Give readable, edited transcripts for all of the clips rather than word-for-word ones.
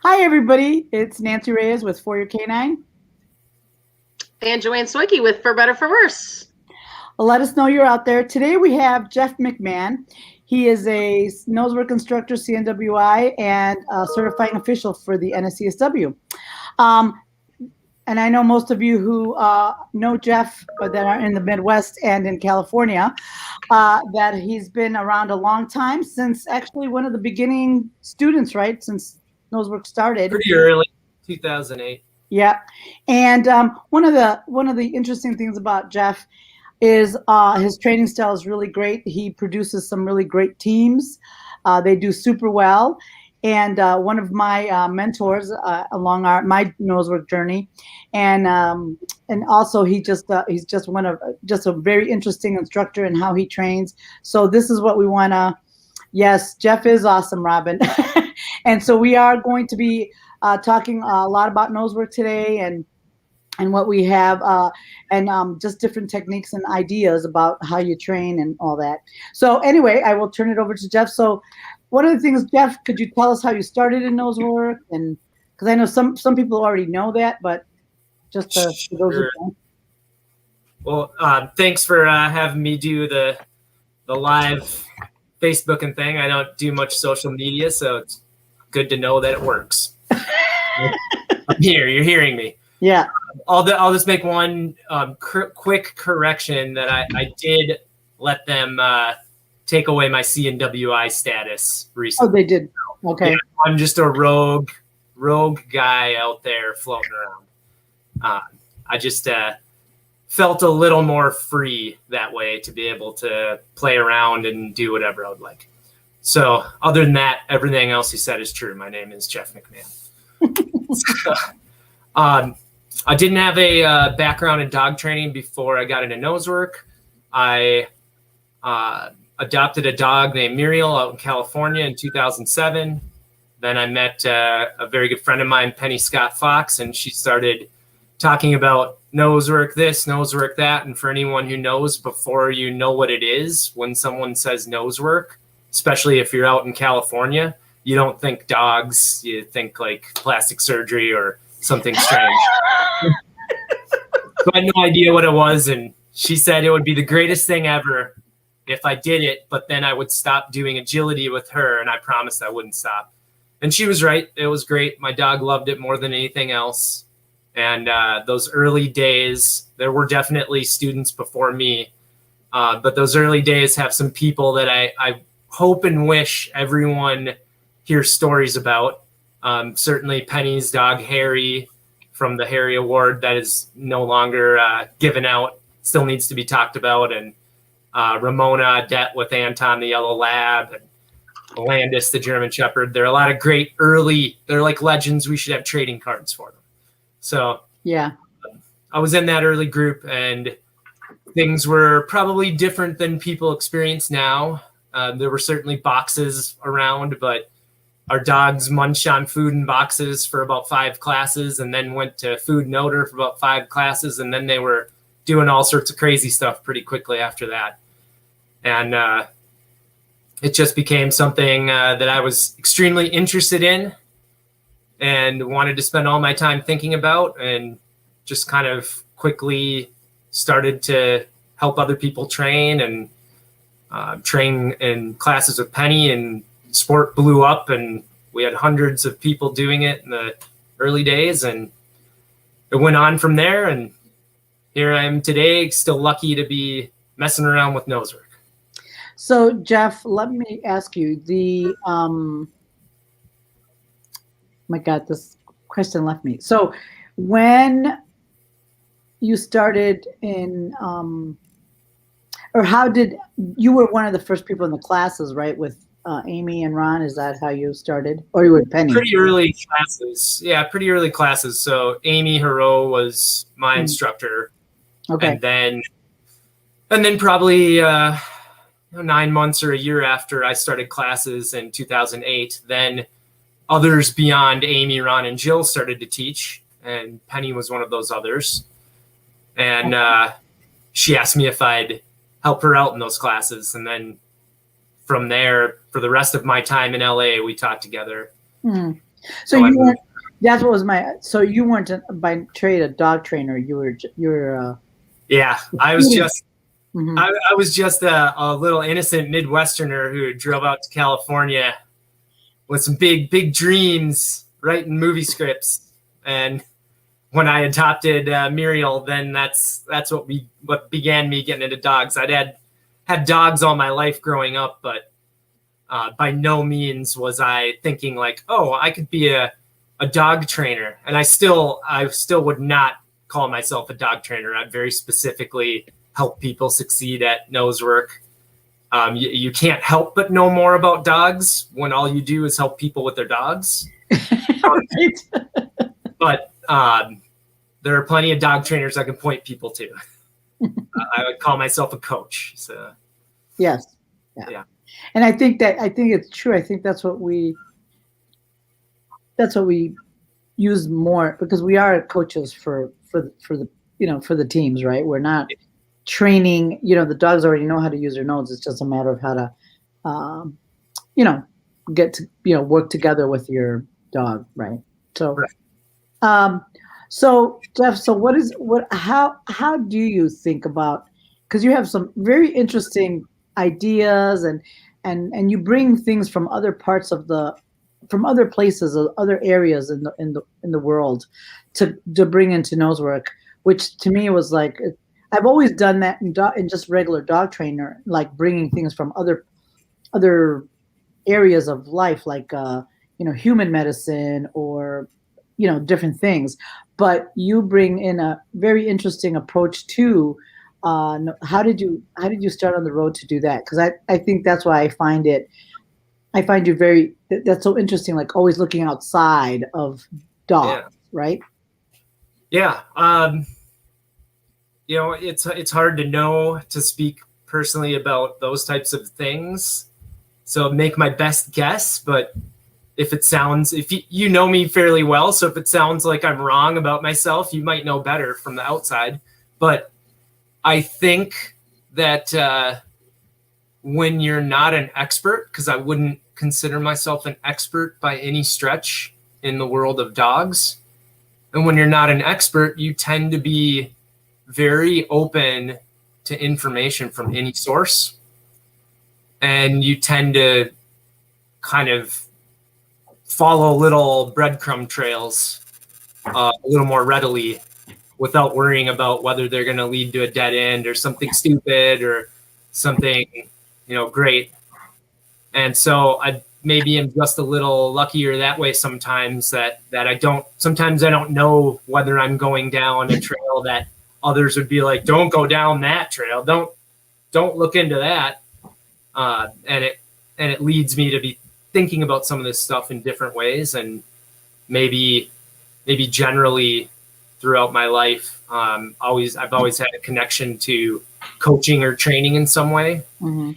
Hi, everybody. It's Nancy Reyes with For Your Canine. And Joanne Soike with For Better For Worse. Well, let us know you're out there. Today we have Jeff McMahon. He is a Nosework instructor, CNWI, and a certifying official for the NSCSW. And I know most of you who know Jeff that are in the Midwest and in California, that he's been around a long time, since actually one of the beginning students, right? Since Nosework started. Pretty early, 2008. Yeah, and one of the interesting things about Jeff is his training style is really great. He produces some really great teams. They do super well. And one of my mentors along my Nosework journey, and also he's just a very interesting instructor in how he trains. So this is what we want to. Yes, Jeff is awesome, Robin. And so we are going to be talking a lot about Nosework today and what we have and just different techniques and ideas about how you train and all that. So anyway, I will turn it over to Jeff. So one of the things, Jeff, could you tell us how you started in Nosework? And because I know some people already know that, but just for those who don't. Well, thanks for having me do the live Facebook and thing. I don't do much social media, so it's good to know that it works. I'm here. You're hearing me. Yeah. I'll just make one quick correction that I did let them take away my CNWI status recently. Oh, they did. Okay. Yeah, I'm just a rogue guy out there floating around. I just felt a little more free that way to be able to play around and do whatever I would like. So other than that, everything else you said is true. My name is Jeff McMahon. I didn't have a background in dog training before I got into Nosework. I adopted a dog named Muriel out in California in 2007. Then I met a very good friend of mine, Penny Scott Fox, and she started talking about Nosework this, Nosework that. And for anyone who knows, before you know what it is, when someone says Nosework, especially if you're out in California, you don't think dogs, you think like plastic surgery or something strange. So I had no idea what it was, and she said it would be the greatest thing ever if I did it, but then I would stop doing agility with her, and I promised I wouldn't stop. And she was right. It was great. My dog loved it more than anything else. And those early days, there were definitely students before me, but those early days have some people that I hope and wish everyone hears stories about. Certainly Penny's dog, Harry, from the Harry Award that is no longer given out, still needs to be talked about. And Ramona Det with Anton, the Yellow Lab, and Landis, the German Shepherd. There are a lot of great they're like legends. We should have trading cards for them. So yeah, I was in that early group, and things were probably different than people experience now. There were certainly boxes around, but our dogs munched on food in boxes for about 5 classes and then went to food and odor for about 5 classes. And then they were doing all sorts of crazy stuff pretty quickly after that. And it just became something that I was extremely interested in and wanted to spend all my time thinking about, and just kind of quickly started to help other people train and train in classes with Penny, and sport blew up, and we had hundreds of people doing it in the early days, and it went on from there. And here I am today, still lucky to be messing around with Nosework. So Jeff, let me ask you my God, this question left me. So when you started in, or how did, you were one of the first people in the classes, right? With Amy and Ron, is that how you started? Or you were Penny? Pretty early classes. Yeah, pretty early classes. So Amy Hero was my instructor. Okay. And then probably 9 months or a year after I started classes in 2008, then others beyond Amy, Ron, and Jill started to teach, and Penny was one of those others. And she asked me if I'd help her out in those classes. And then from there, for the rest of my time in LA, we taught together. So So I you moved. weren't. That's what was my. So you weren't by trade a dog trainer. You were. Yeah, I was Student. just Hmm. I was just a little innocent Midwesterner who drove out to California with some big dreams, writing movie scripts. And when I adopted Muriel, then that's what began me getting into dogs. I'd had dogs all my life growing up, but by no means was I thinking like, oh, I could be a dog trainer. And I still would not call myself a dog trainer. I'd very specifically help people succeed at Nosework. You can't help but know more about dogs when all you do is help people with their dogs. Right. But there are plenty of dog trainers I can point people to. I would call myself a coach. So Yes. yeah. And I think it's true. I think that's what we use more because we are coaches for the for the teams, right? We're not training. The dogs already know how to use their nose. It's just a matter of how to, um, you know, get to work together with your dog, right? So, Right. um, so Jeff, so how do you think about, because you have some very interesting ideas and you bring things from other parts of from other places or other areas in the world to bring into Nosework, which to me was like, I've always done that in just regular dog trainer, like bringing things from other areas of life, like human medicine or different things. But you bring in a very interesting approach to how did you start on the road to do that? Because I think that's why I find you that's so interesting, like always looking outside of dogs, Yeah. right? Yeah. It's hard to speak personally about those types of things. So make my best guess, but if you know me fairly well, so if it sounds like I'm wrong about myself, you might know better from the outside. But I think that when you're not an expert, because I wouldn't consider myself an expert by any stretch in the world of dogs, and when you're not an expert, you tend to be very open to information from any source. And you tend to kind of follow little breadcrumb trails a little more readily without worrying about whether they're going to lead to a dead end or something stupid or something, great. And so I maybe am just a little luckier that way sometimes that sometimes I don't know whether I'm going down a trail that others would be like, don't go down that trail. Don't look into that. And it leads me to be thinking about some of this stuff in different ways. And maybe generally throughout my life, I've always had a connection to coaching or training in some way. Mm-hmm.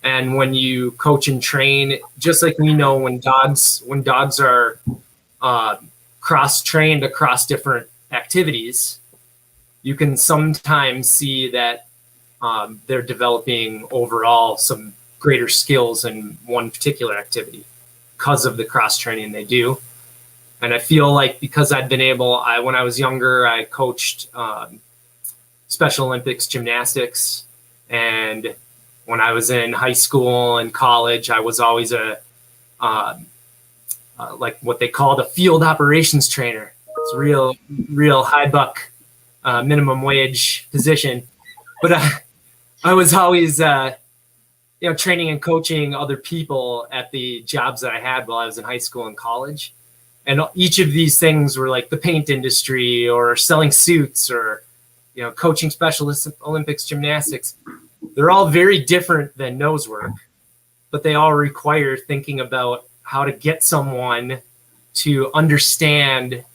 And when you coach and train, just like we know when dogs are cross-trained across different activities, you can sometimes see that they're developing overall some greater skills in one particular activity because of the cross-training they do. And I feel like because I've been when I was younger, I coached Special Olympics gymnastics. And when I was in high school and college, I was always like what they called a field operations trainer. It's a real high buck minimum wage position. But I was always training and coaching other people at the jobs that I had while I was in high school and college. And each of these things were like the paint industry or selling suits or, coaching Special Olympics gymnastics. They're all very different than Nosework, but they all require thinking about how to get someone to understand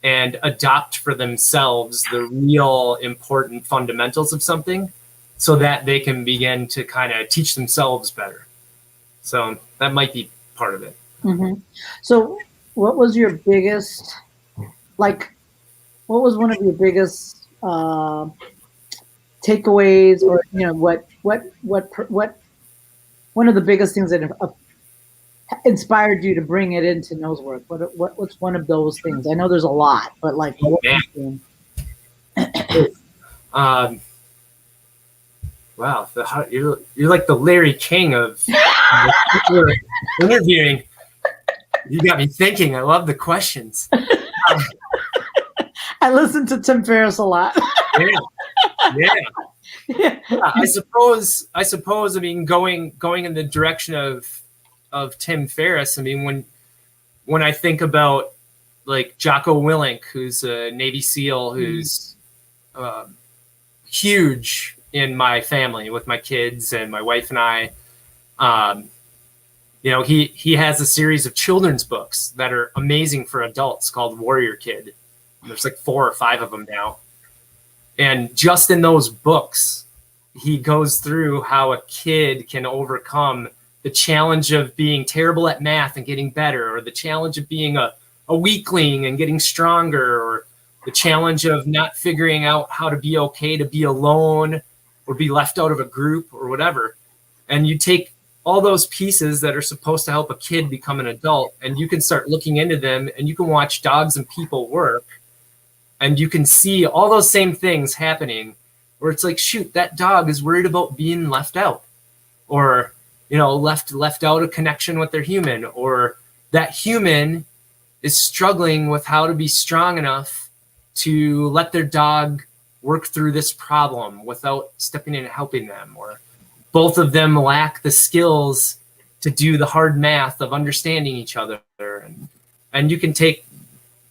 and adopt for themselves the real important fundamentals of something so that they can begin to kind of teach themselves better. So that might be part of it. Mm-hmm. So what was your biggest, what was one of your biggest takeaways, or what one of the biggest things that inspired you to bring it into Nosework? What's one of those things? I know there's a lot, but like, wow, you're like the Larry King of interviewing. You got me thinking. I love the questions. I listen to Tim Ferriss a lot. Yeah. I suppose. I mean, going in the direction of Tim Ferriss. I mean, when I think about like Jocko Willink, who's a Navy SEAL, who's huge in my family with my kids and my wife and I. You know, he has a series of children's books that are amazing for adults called Warrior Kid. There's like 4 or 5 of them now. And just in those books, he goes through how a kid can overcome the challenge of being terrible at math and getting better, or the challenge of being a weakling and getting stronger, or the challenge of not figuring out how to be okay to be alone or be left out of a group or whatever. And you take all those pieces that are supposed to help a kid become an adult, and you can start looking into them, and you can watch dogs and people work, and you can see all those same things happening where it's like, shoot, that dog is worried about being left out, or, you know, left out of connection with their human, or that human is struggling with how to be strong enough to let their dog work through this problem without stepping in and helping them, or both of them lack the skills to do the hard math of understanding each other. And you can take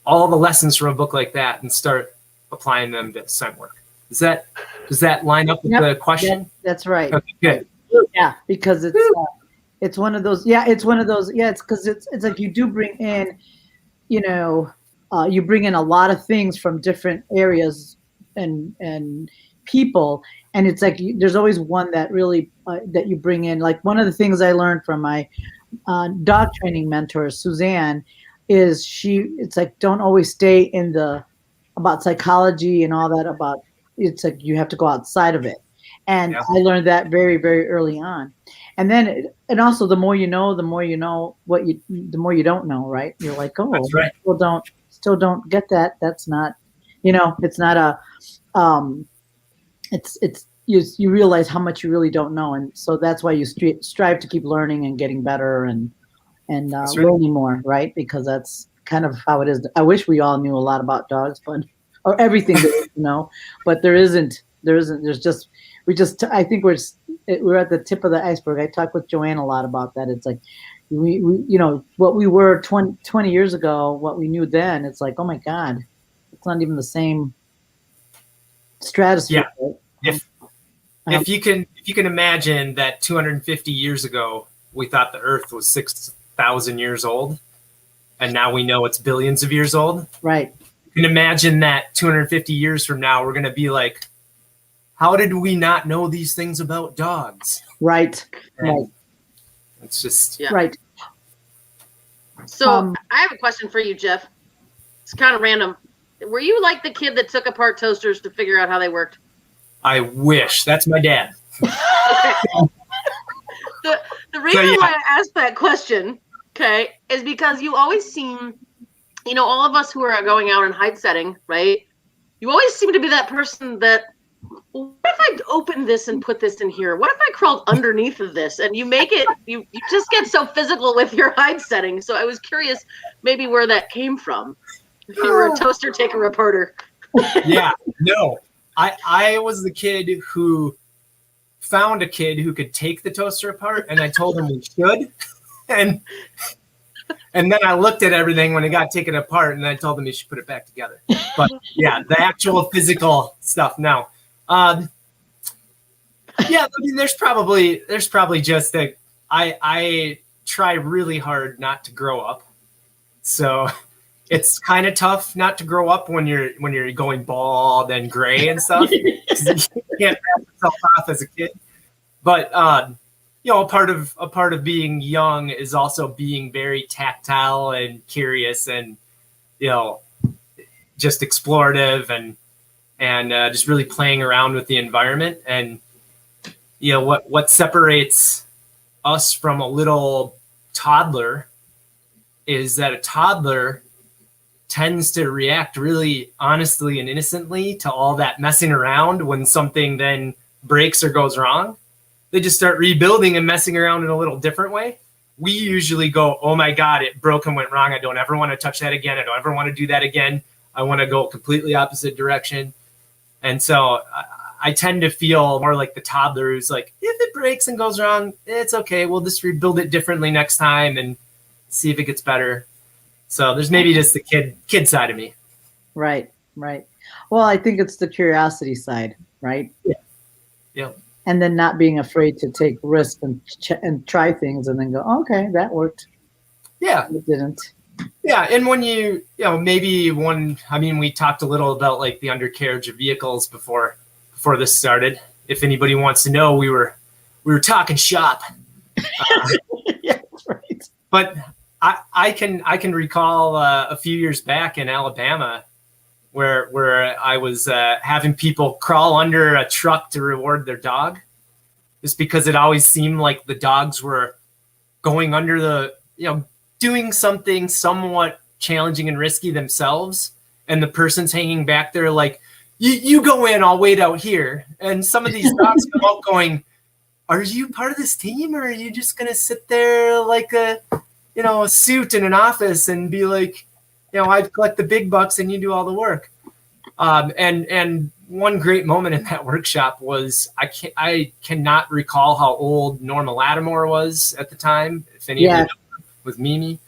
all the lessons from a book like that and start applying them to scent work. Does that line up with the question? That's right. Okay, good. Yeah, because it's one of those. Yeah, it's one of those. Yeah, it's because it's like you do bring in, you know, you bring in a lot of things from different areas and people, and it's like there's always one that really that you bring in. Like one of the things I learned from my dog training mentor, Suzanne, is it's like don't always stay in the about psychology and all that about. It's like you have to go outside of it. And I learned that very, very early on. And then, and also the more you know the more you don't know, right? You're like, oh, that's right. Still don't get that. That's not, you know, it's not a, you realize how much you really don't know. And so that's why you strive to keep learning and getting better and learning more, right? Because that's kind of how it is. I wish we all knew a lot about dogs, or everything, you know, but there's just, I think we're at the tip of the iceberg. I talk with Joanne a lot about that. It's like, we you know, what we were 20 years ago, what we knew then, it's like, oh my God, it's not even the same stratosphere. Yeah. If you can imagine that 250 years ago, we thought the earth was 6,000 years old, and now we know it's billions of years old. Right. You can imagine that 250 years from now, we're going to be like, how did we not know these things about dogs? Right. Right. It's just right. So I have a question for you, Jeff. It's kind of random. Were you like the kid that took apart toasters to figure out how they worked? I wish. That's my dad. Okay. The reason why I asked that question, okay, is because you always seem, you know, all of us who are going out and hide setting, right? You always seem to be that person that, what if I open this and put this in here? What if I crawled underneath of this? And you make it, you just get so physical with your hide setting. So I was curious maybe where that came from. If you were a toaster taker reporter. Yeah, no. I was the kid who found a kid who could take the toaster apart, and I told him we should. And then I looked at everything when it got taken apart, and I told him he should put it back together. But yeah, the actual physical stuff, no. Yeah, I mean, there's probably just that I try really hard not to grow up, so it's kind of tough not to grow up when you're going bald and gray and stuff. You can't wrap yourself off as a kid, but you know, a part of being young is also being very tactile and curious, and you know, just explorative and just really playing around with the environment. And you know what separates us from a little toddler is that a toddler tends to react really honestly and innocently to all that messing around. When something then breaks or goes wrong, they just start rebuilding and messing around in a little different way. We usually go, oh my God, it broke and went wrong. I don't ever want to touch that again. I don't ever want to do that again. I want to go completely opposite direction. And so I tend to feel more like the toddler who's like, if it breaks and goes wrong, it's okay. We'll just rebuild it differently next time and see if it gets better. So there's maybe just the kid side of me. Right. Well, I think it's the curiosity side, right? Yeah. And then not being afraid to take risks and try things and then go, okay, that worked. Yeah. It didn't. Yeah. And when we talked a little about like the undercarriage of vehicles before this started. If anybody wants to know, we were talking shop. Yeah, that's right. But I can recall a few years back in Alabama where I was having people crawl under a truck to reward their dog, just because it always seemed like the dogs were going under doing something somewhat challenging and risky themselves, and the person's hanging back there like, you go in, I'll wait out here. And some of these dogs come out going, are you part of this team, or are you just going to sit there like a suit in an office and be like, I collect the big bucks and you do all the work. And one great moment in that workshop was I cannot recall how old Norma Lattimore was at the time, if any of you know, with Mimi.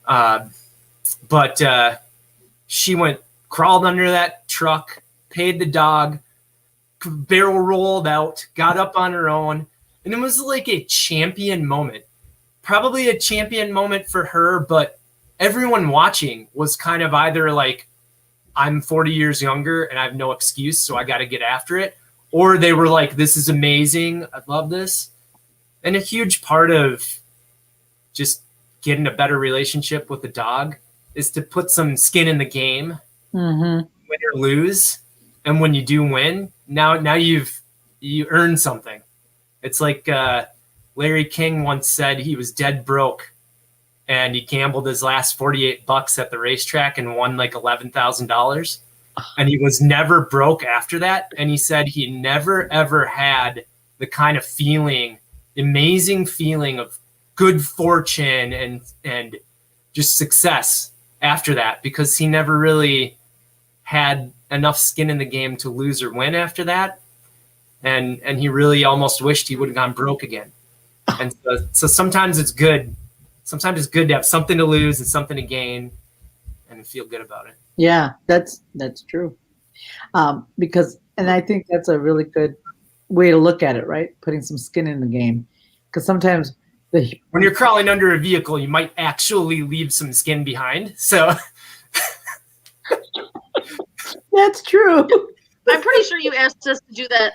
But she crawled under that truck, paid the dog, barrel rolled out, got up on her own. And it was like a champion moment, probably a champion moment for her, but everyone watching was kind of either like, I'm 40 years younger and I have no excuse, so I got to get after it. Or they were like, this is amazing. I love this. And a huge part of just getting a better relationship with the dog is to put some skin in the game, win or lose. And when you do win, now you earn something. It's like Larry King once said he was dead broke, and he gambled his last $48 at the racetrack and won like $11,000. And he was never broke after that. And he said he never, ever had the kind of amazing feeling of good fortune and just success after that, because he never really had enough skin in the game to lose or win after that. And he really almost wished he would have gone broke again. And so sometimes it's good. Sometimes it's good to have something to lose and something to gain and feel good about it. Yeah, that's true. Because I think that's a really good way to look at it, right? Putting some skin in the game. Because sometimes when you're crawling under a vehicle, you might actually leave some skin behind. So that's true. I'm pretty sure you asked us to do that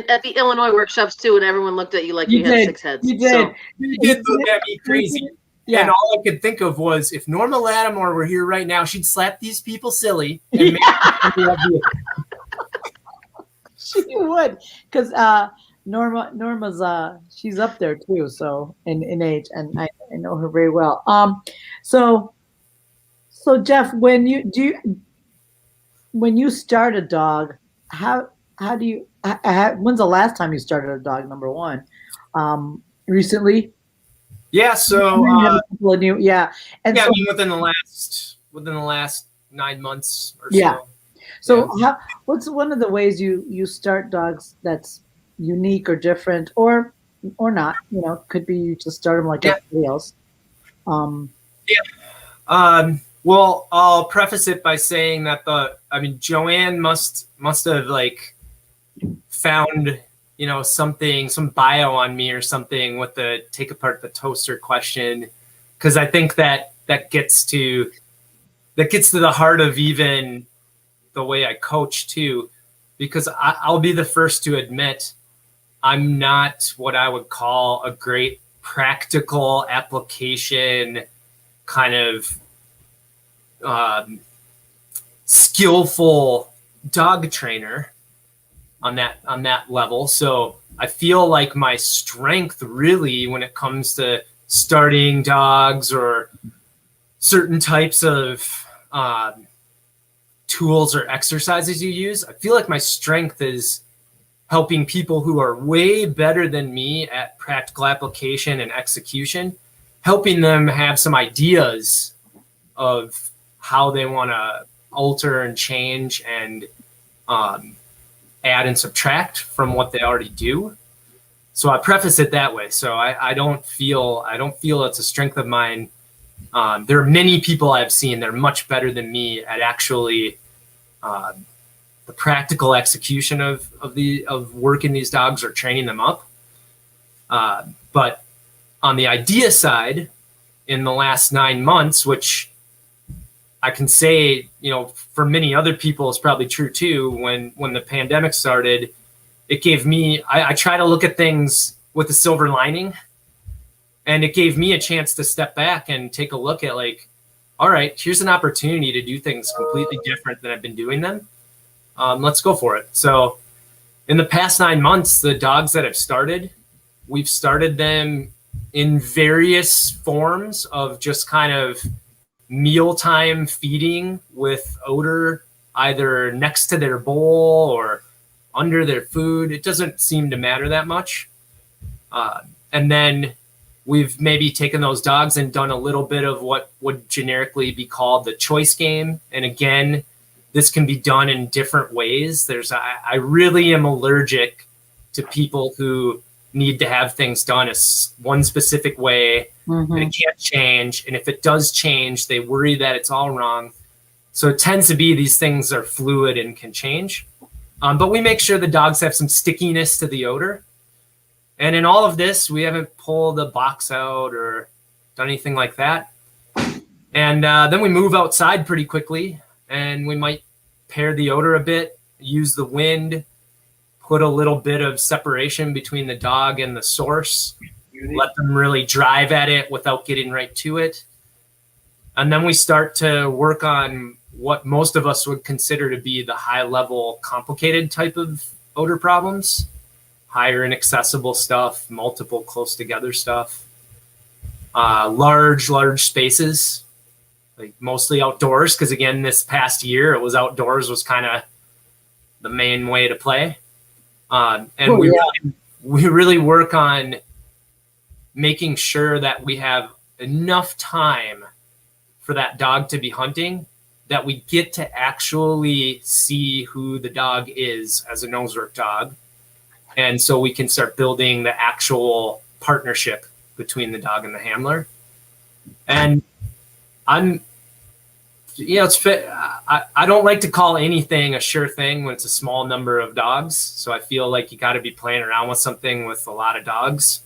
at the Illinois workshops too, and everyone looked at you like you had 6 heads. You did. So. You did look at me crazy. Yeah. And all I could think of was, if Norma Lattimore were here right now, she'd slap these people silly and make them She would, because Norma's she's up there too, so in age, and I know her very well. So Jeff, when you start a dog, how do you? When's the last time you started a dog? Number one, recently. Yeah. So and so, I mean, within the last 9 months or so. Yeah. So what's one of the ways you start dogs that's unique or different or not? Could be you just start them like everybody else. Well, I'll preface it by saying that Joanne must have like found some bio on me or something with the take apart the toaster question, because I think that gets to the heart of even the way I coach too, because I'll be the first to admit I'm not what I would call a great practical application kind of skillful dog trainer on that level. So I feel like my strength really when it comes to starting dogs or certain types of tools or exercises you use. I feel like my strength is helping people who are way better than me at practical application and execution, helping them have some ideas of how they want to alter and change and add and subtract from what they already do. So I preface it that way. So I don't feel it's a strength of mine. There are many people I've seen that are much better than me at actually the practical execution of working these dogs or training them up. But on the idea side, in the last 9 months, which I can say, for many other people is probably true too. When the pandemic started, it gave me, I try to look at things with a silver lining, and it gave me a chance to step back and take a look at all right, here's an opportunity to do things completely different than I've been doing them. Let's go for it. So in the past 9 months, the dogs that I've started, we've started them in various forms of just kind of mealtime feeding with odor, either next to their bowl or under their food. It doesn't seem to matter that much. And then we've maybe taken those dogs and done a little bit of what would generically be called the choice game. And again, this can be done in different ways. I really am allergic to people who need to have things done one specific way, and it can't change. And if it does change, they worry that it's all wrong. So it tends to be these things are fluid and can change. But we make sure the dogs have some stickiness to the odor. And in all of this, we haven't pulled the box out or done anything like that. And then we move outside pretty quickly, and we might pair the odor a bit, use the wind, put a little bit of separation between the dog and the source, let them really drive at it without getting right to it. And then we start to work on what most of us would consider to be the high level, complicated type of odor problems, higher inaccessible stuff, multiple close together stuff, large spaces, like mostly outdoors. Cause again, this past year it was outdoors was kind of the main way to play. And we really work on making sure that we have enough time for that dog to be hunting, that we get to actually see who the dog is as a Nosework dog. And so we can start building the actual partnership between the dog and the handler. And I don't like to call anything a sure thing when it's a small number of dogs. So I feel like you got to be playing around with something with a lot of dogs.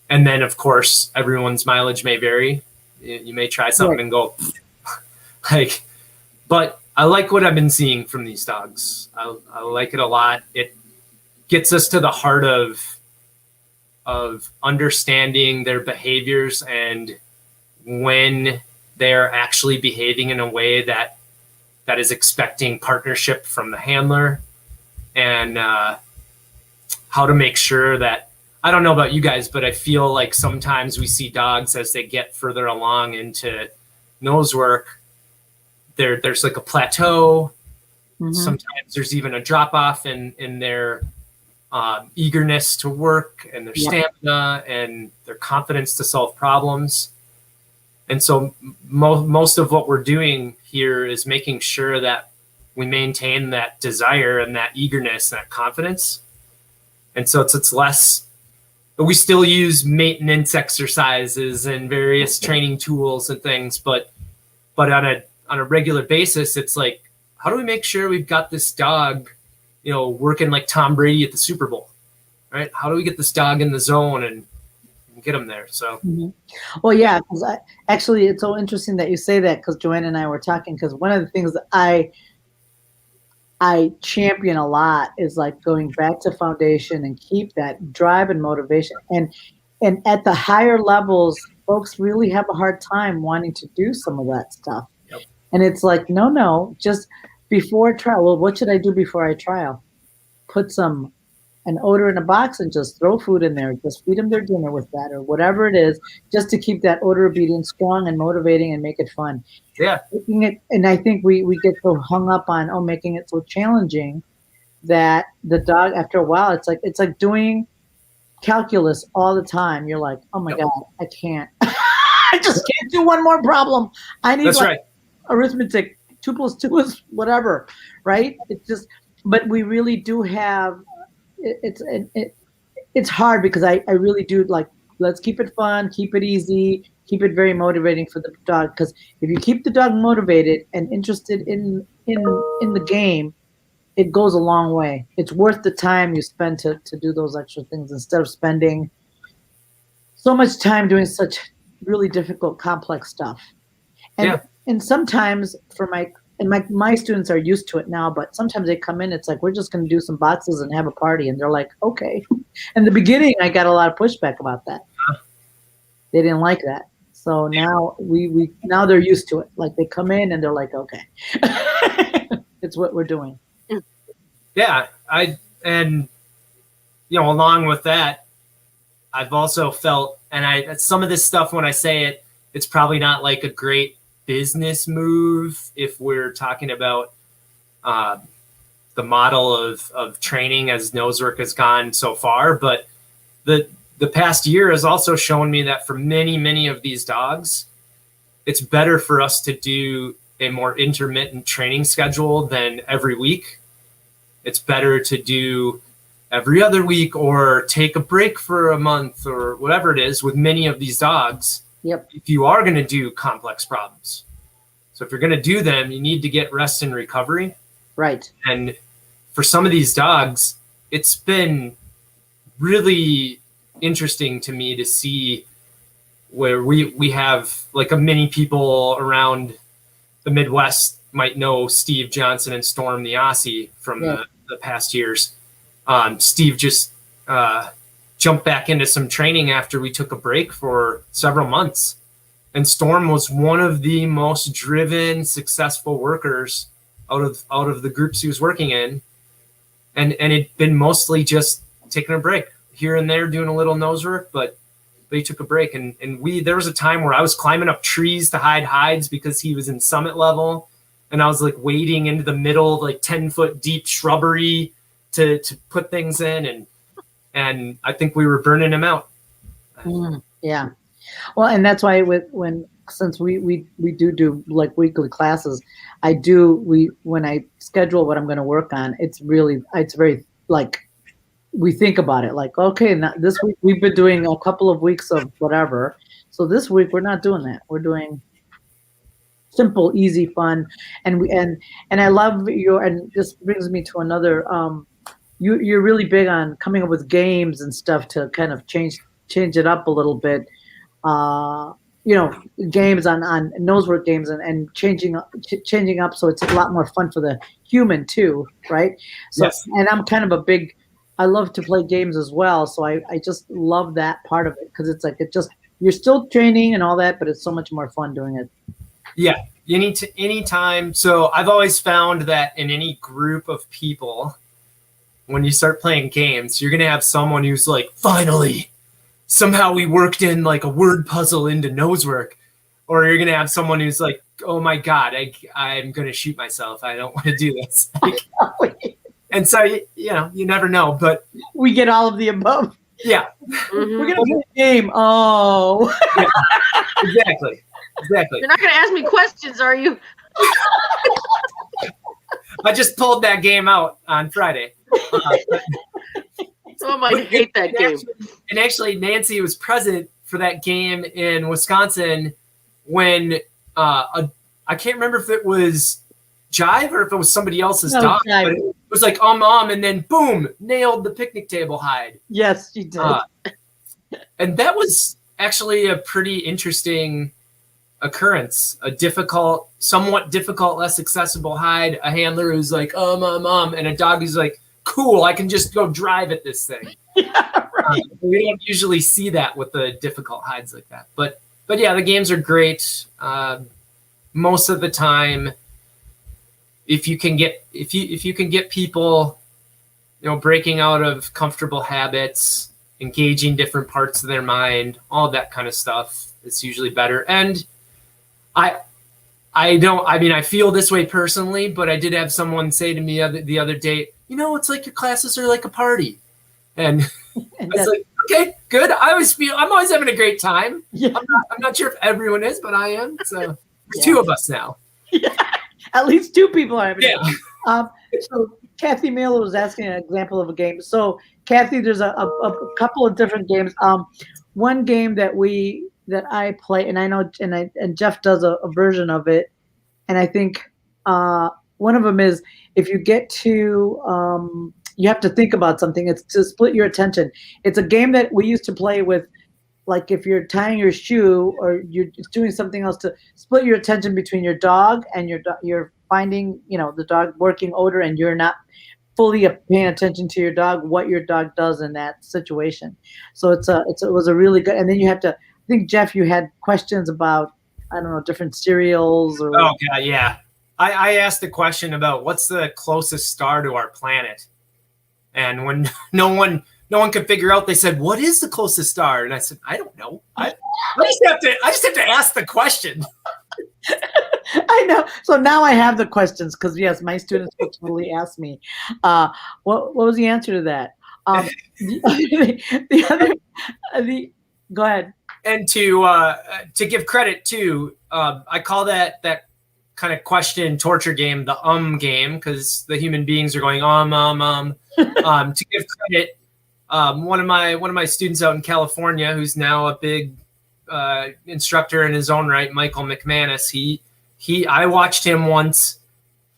And then, of course, everyone's mileage may vary. You may try something and go but I like what I've been seeing from these dogs. I like it a lot. It gets us to the heart of understanding their behaviors and when they're actually behaving in a way that is expecting partnership from the handler, and how to make sure that, I don't know about you guys, but I feel like sometimes we see dogs as they get further along into Nosework, there's like a plateau. Sometimes there's even a drop off in their eagerness to work and their stamina and their confidence to solve problems. And so most of what we're doing here is making sure that we maintain that desire and that eagerness and that confidence. And so it's less, but we still use maintenance exercises and various training tools and things, but on a regular basis, it's like, how do we make sure we've got this dog, working like Tom Brady at the Super Bowl, right? How do we get this dog in the zone and get him there? So, well, yeah, because actually it's so interesting that you say that, because Joanna and I were talking, because one of the things that I champion a lot is like going back to foundation and keep that drive and motivation. And at the higher levels, folks really have a hard time wanting to do some of that stuff. Yep. And it's like, no, just before trial. Well, what should I do before I trial? Put some an odor in a box and just throw food in there. Just feed them their dinner with that or whatever it is, just to keep that odor obedience strong and motivating and make it fun. Yeah. Making it, and I think we get so hung up on making it so challenging that the dog, after a while, it's like doing calculus all the time. You're like, oh my God, I can't. I just can't do one more problem. I need arithmetic. 2 + 2 is whatever, right? It's just, but we really do have. It's hard because I really do like, let's keep it fun, keep it easy, keep it very motivating for the dog. Because if you keep the dog motivated and interested in the game, it goes a long way. It's worth the time you spend to do those extra things instead of spending so much time doing such really difficult, complex stuff. And sometimes for my students are used to it now, but sometimes they come in, it's like, we're just going to do some boxes and have a party. And they're like, okay. In the beginning, I got a lot of pushback about that. They didn't like that. So now now they're used to it. Like they come in and they're like, okay, it's what we're doing. Yeah. And along with that, I've also felt, and some of this stuff, when I say it, it's probably not like a great business move if we're talking about the model of training as Nosework has gone so far. But the past year has also shown me that for many of these dogs, it's better for us to do a more intermittent training schedule than every week. It's better to do every other week or take a break for a month or whatever it is with many of these dogs. Yep. If you are going to do complex problems. So if you're going to do them, you need to get rest and recovery. Right. And for some of these dogs, it's been really interesting to me to see where we have like a many people around the Midwest might know Steve Johnson and Storm the Aussie from the past years. Steve just jumped back into some training after we took a break for several months. And Storm was one of the most driven, successful workers out of the groups he was working in. And it'd been mostly just taking a break here and there, doing a little nose work, but he took a break. And there was a time where I was climbing up trees to hide hides because he was in summit level. And I was like wading into the middle of like 10-foot deep shrubbery to put things in. And I think we were burning him out. Yeah. Well, and that's why since we do like weekly classes, when I schedule what I'm going to work on, it's very like, we think about it like, okay, now this week we've been doing a couple of weeks of whatever. So this week we're not doing that. We're doing simple, easy, fun. And I love and this brings me to another, you're really big on coming up with games and stuff to kind of change it up a little bit. Games on Nosework games and changing up so it's a lot more fun for the human too, right? So yes. And I'm kind of I love to play games as well, so I just love that part of it because it's like you're still training and all that, but it's so much more fun doing it. Yeah, you need to anytime. So I've always found that in any group of people, when you start playing games, you're gonna have someone who's like, finally, somehow we worked in like a word puzzle into Nosework, or you're gonna have someone who's like, oh my God, I'm gonna shoot myself. I don't want to do this. And so you never know, but we get all of the above. Yeah, we're gonna play a game. Oh, yeah. Exactly. You're not gonna ask me questions, are you? I just pulled that game out on Friday. I hate that game. Actually, Nancy was present for that game in Wisconsin when I can't remember if it was Jive or if it was somebody else's dog. But it was like and then boom, nailed the picnic table hide. Yes, she did. And that was actually a pretty interesting occurrence. A somewhat difficult, less accessible hide. A handler who's like, and a dog who's like, cool, I can just go drive at this thing. Yeah, right. We don't usually see that with the difficult hides like that. But yeah, the games are great. Most of the time, if you can get people breaking out of comfortable habits, engaging different parts of their mind, all of that kind of stuff is usually better. And I feel this way personally, but I did have someone say to me the other day, it's like your classes are like a party. And I was like, okay, good. I'm always having a great time. Yeah. I'm not sure if everyone is, but I am. So there's two of us now. Yeah. At least two people are having it. So Kathy Miller was asking an example of a game. So Kathy, there's a couple of different games. One game that I play, and I know, and Jeff does a version of it, and I think one of them is if you get to you have to think about something. It's to split your attention. It's a game that we used to play with, like if you're tying your shoe or you're doing something else, to split your attention between your dog and you're finding, the dog barking odor, and you're not fully paying attention to your dog, what your dog does in that situation. So it was a really good. And then you have to, I think, Jeff, you had questions about, I don't know, different cereals or. Oh God, yeah. I asked a question about what's the closest star to our planet, and when no one could figure out, they said, "What is the closest star?" And I said, "I don't know. I just have to ask the question." I know. So now I have the questions because yes, my students will totally ask me. What was the answer to that? Go ahead. And to give credit to, I call that kind of question torture game the game, because the human beings are going to give credit, one of my students out in California, who's now a big instructor in his own right, Michael McMahon. I watched him once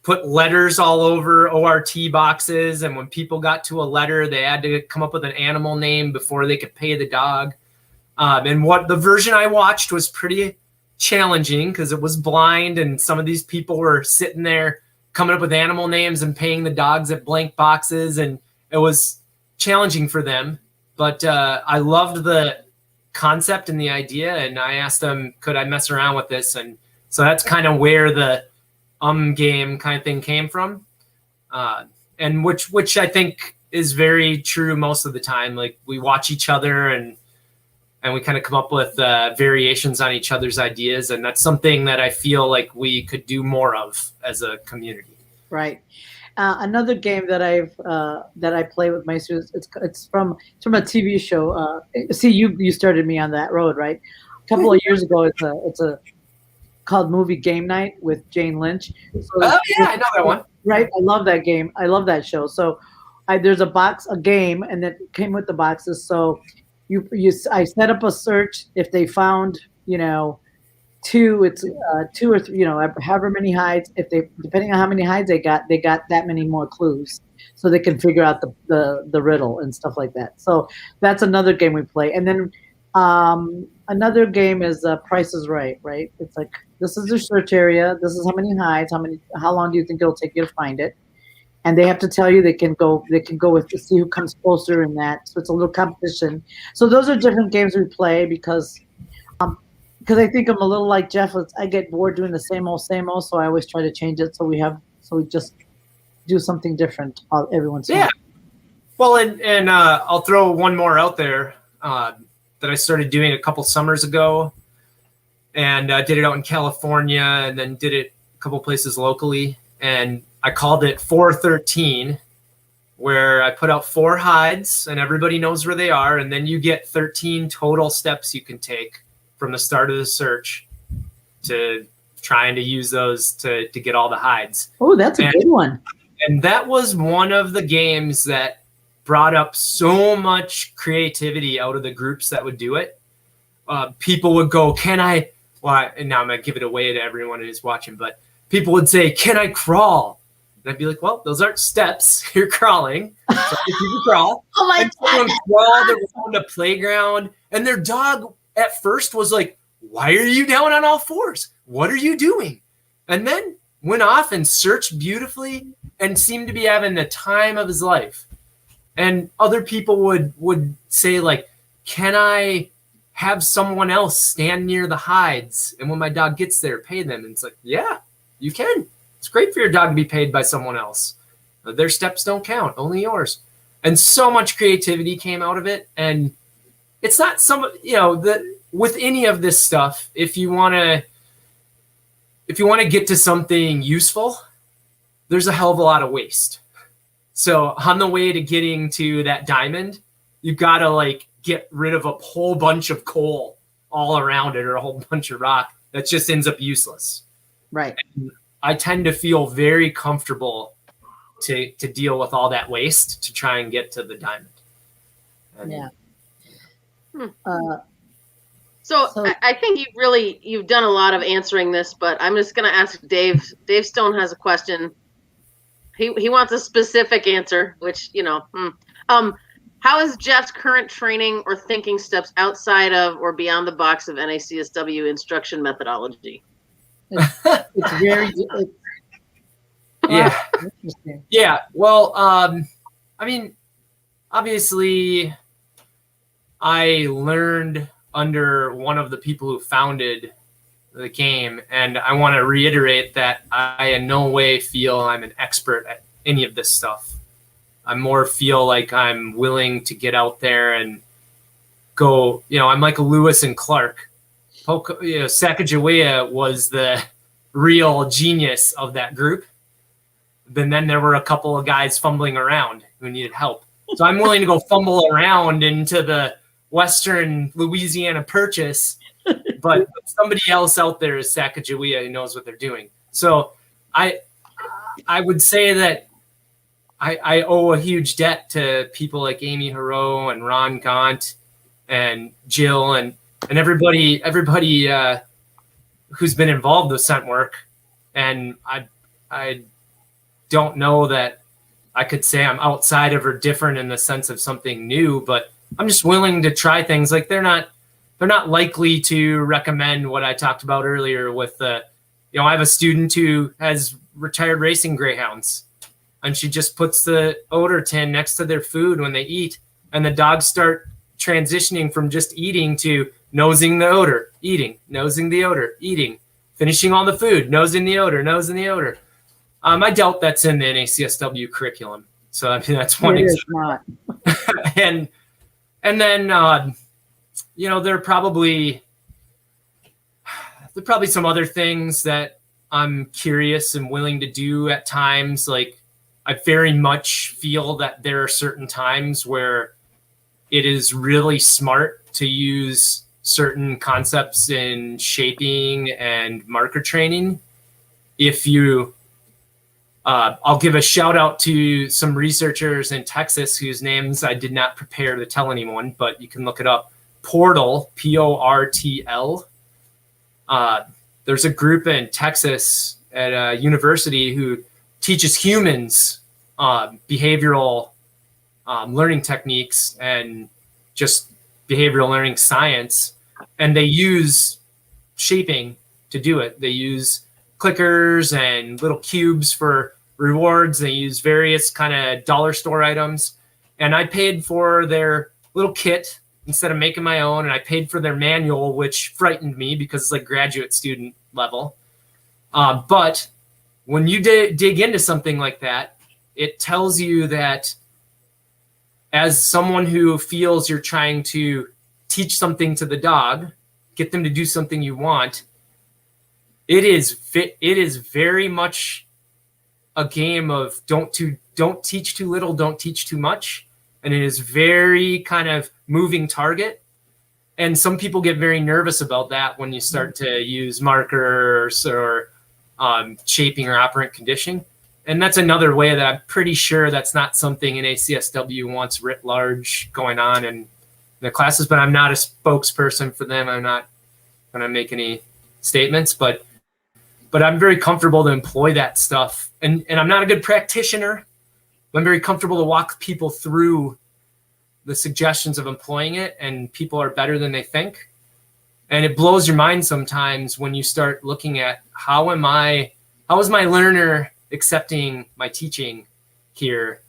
put letters all over ORT boxes, and when people got to a letter, they had to come up with an animal name before they could pay the dog. And what the version I watched was pretty challenging because it was blind, and some of these people were sitting there coming up with animal names and paying the dogs at blank boxes, and it was challenging for them. But I loved the concept and the idea, and I asked them, could I mess around with this? And so that's kind of where the game kind of thing came from, and which I think is very true most of the time. Like, we watch each other and we kind of come up with variations on each other's ideas, and that's something that I feel like we could do more of as a community. Right. Another game that I play with my students, it's from a TV show. See, you started me on that road, right? A couple of years ago, it's called Movie Game Night with Jane Lynch. So I know that one. Right, I love that game. I love that show. So there's a game, and it came with the boxes. So I set up a search. If they found, two, it's 2 or 3, however many hides. Depending on how many hides they got that many more clues, so they can figure out the riddle and stuff like that. So that's another game we play. And then another game is Price is Right. Right? It's like, this is your search area. This is how many hides. How long do you think it'll take you to find it? And they have to tell you. They can go with to see who comes closer in that. So it's a little competition. So those are different games we play because I think I'm a little like Jeff. I get bored doing the same old. So I always try to change it. So we just do something different every once in a while. Well, and I'll throw one more out there that I started doing a couple summers ago, and did it out in California, and then did it a couple places locally, and I called it 413, where I put out 4 hides and everybody knows where they are. And then you get 13 total steps you can take from the start of the search to trying to use those to get all the hides. Oh, that's a good one. And that was one of the games that brought up so much creativity out of the groups that would do it. People would go, and now I'm going to give it away to everyone who's watching, but people would say, can I crawl? And I'd be like, well, those aren't steps. You're crawling. So if you can crawl. Oh my God. Someone crawled around a playground, and their dog at first was like, why are you down on all fours? What are you doing? And then went off and searched beautifully and seemed to be having the time of his life. And other people would say, like, can I have someone else stand near the hides? And when my dog gets there, pay them. And it's like, yeah, you can. It's great for your dog to be paid by someone else. Their steps don't count, only yours. and so much creativity came out of it. And it's not with any of this stuff, if you want to get to something useful, there's a hell of a lot of waste. So on the way to getting to that diamond, you've got to get rid of a whole bunch of coal all around it, or a whole bunch of rock that just ends up useless. Right. And I tend to feel very comfortable to deal with all that waste to try and get to the diamond. And yeah. So I think you've done a lot of answering this, but I'm just going to ask Dave. Dave Stone has a question. He wants a specific answer, which, how is Jeff's current training or thinking steps outside of or beyond the box of NACSW instruction methodology? It's very yeah. Yeah. Well, I mean, obviously I learned under one of the people who founded the game, and I want to reiterate that I in no way feel I'm an expert at any of this stuff. I more feel like I'm willing to get out there and go, I'm like a Lewis and Clark. Sacagawea was the real genius of that group. Then there were a couple of guys fumbling around who needed help. So I'm willing to go fumble around into the Western Louisiana Purchase, but somebody else out there is Sacagawea who knows what they're doing. So I would say that I owe a huge debt to people like Amy Haro and Ron Gaunt and Jill and everybody who's been involved with scent work. And I don't know that I could say I'm outside of or different in the sense of something new, but I'm just willing to try things. Like they're not likely to recommend what I talked about earlier with I have a student who has retired racing greyhounds, and she just puts the odor tin next to their food when they eat, and the dogs start transitioning from just eating to nosing the odor, eating, nosing the odor, eating, finishing all the food, nosing the odor, nosing the odor. I doubt that's in the NACSW curriculum. So I mean, that's one example. and then there are probably some other things that I'm curious and willing to do at times. Like I very much feel that there are certain times where it is really smart to use certain concepts in shaping and marker training. If you, I'll give a shout out to some researchers in Texas whose names I did not prepare to tell anyone, but you can look it up. Portal, Portl. There's a group in Texas at a university who teaches humans behavioral learning techniques and just behavioral learning science. And they use shaping to do it. They use clickers and little cubes for rewards. They use various kind of dollar store items. And I paid for their little kit instead of making my own. And I paid for their manual, which frightened me because it's like graduate student level. But when you dig into something like that, it tells you that as someone who feels you're trying to teach something to the dog, get them to do something you want, it is very much a game of don't teach too little, don't teach too much. And it is very kind of moving target. And some people get very nervous about that when you start to use markers or shaping or operant conditioning. And that's another way that I'm pretty sure that's not something in ACSW wants writ large going on in the classes, but I'm not a spokesperson for them. I'm not going to make any statements, but I'm very comfortable to employ that stuff. And I'm not a good practitioner. I'm very comfortable to walk people through the suggestions of employing it, and people are better than they think. And it blows your mind sometimes when you start looking at how is my learner accepting my teaching here,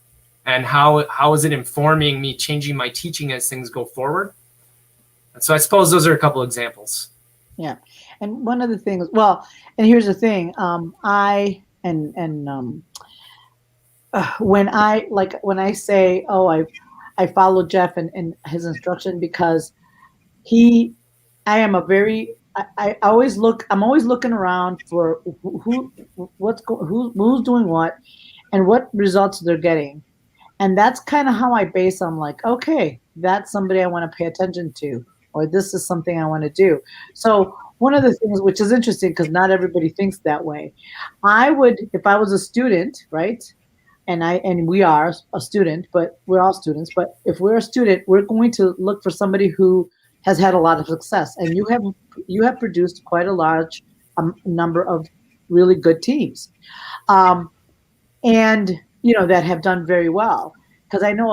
and how is it informing me changing my teaching as things go forward. And so I suppose those are a couple examples. Yeah. And one of the things, well, and here's the thing, when I say, oh, I follow Jeff and his instruction because I am a very I always look. I'm always looking around for who's doing what, and what results they're getting, and that's kind of how I base. I'm like, okay, that's somebody I want to pay attention to, or this is something I want to do. So one of the things which is interesting because not everybody thinks that way. I would, if I was a student, right? And we are a student, but we're all students. But if we're a student, we're going to look for somebody who has had a lot of success, and you have produced quite a large number of really good teams, um, and that have done very well. Because I know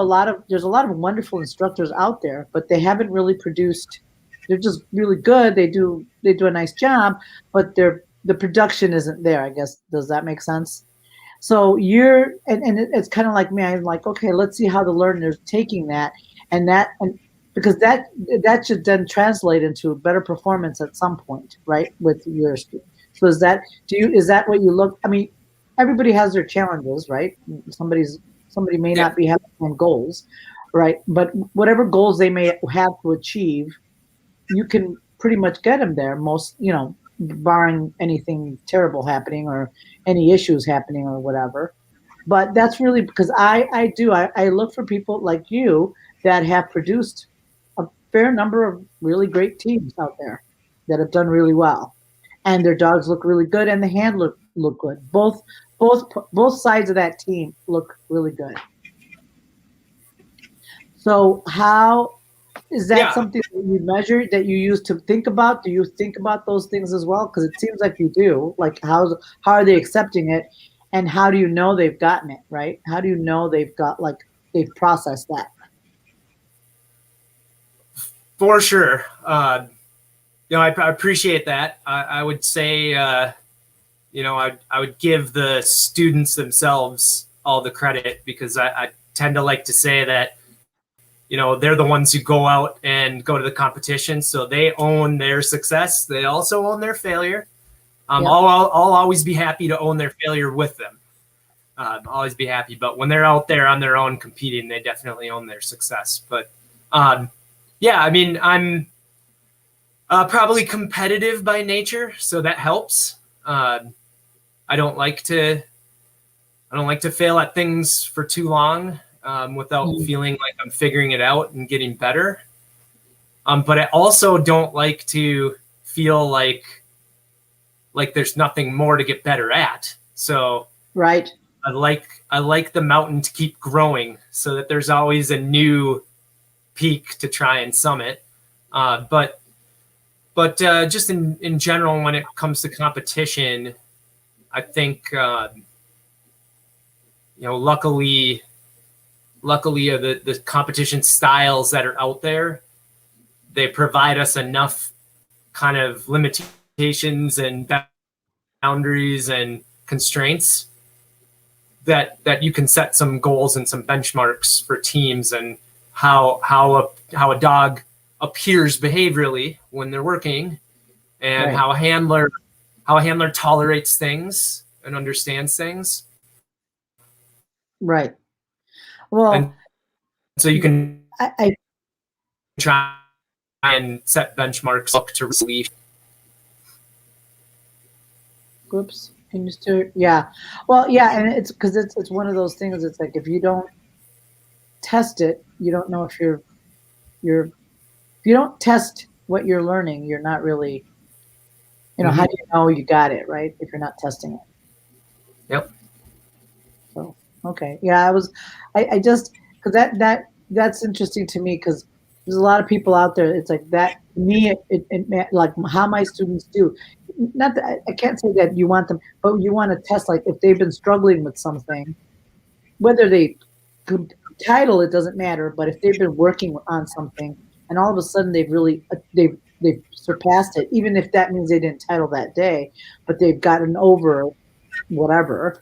there's a lot of wonderful instructors out there, but they haven't really produced. They're just really good. They do a nice job, but the production isn't there. I guess, does that make sense? So it's kind of like me. I'm like, okay, let's see how the learner's taking that, and because that should then translate into better performance at some point, right? With your student. So is that what you look? I mean, everybody has their challenges, right? Somebody may not be having goals, right? But whatever goals they may have to achieve, you can pretty much get them there. Barring anything terrible happening or any issues happening or whatever. But that's really because I look for people like you that have produced a fair number of really great teams out there that have done really well, and their dogs look really good, and the handler look good. Both sides of that team look really good. So how is that something that you measure, that you use to think about? Do you think about those things as well? Because it seems like you do. Like how are they accepting it, and how do you know they've gotten it right? How do you know they've processed that? For sure. I appreciate that. I would say, I would give the students themselves all the credit, because I tend to like to say that, they're the ones who go out and go to the competition, so they own their success. They also own their failure. I'll always be happy to own their failure with them. Always be happy. But when they're out there on their own competing, they definitely own their success. But I mean, I'm probably competitive by nature, so that helps. I don't like to fail at things for too long. Without feeling like I'm figuring it out and getting better. But I also don't like to feel like there's nothing more to get better at. So right. I like the mountain to keep growing, so that there's always a new peak to try and summit. But just in general, when it comes to competition, I think luckily the competition styles that are out there, they provide us enough kind of limitations and boundaries and constraints that you can set some goals and some benchmarks for teams, and how a dog appears behaviorally when they're working, and right. how a handler tolerates things and understands things. Right. Well, and so you can I try and set benchmarks up to relief. Oops. Can you still? Yeah. Well, yeah, and it's because it's one of those things. It's like if you don't test it, you don't know if if you don't test what you're learning, you're not really, how do you know you got it right if you're not testing it? Yep. So okay, yeah, I just because that's interesting to me, because there's a lot of people out there. It's like that. Me, it like how my students do. Not that I can't say that you want them, but you want to test, like if they've been struggling with something, whether they could title, it doesn't matter. But if they've been working on something and all of a sudden they've surpassed it, even if that means they didn't title that day, but they've gotten over whatever.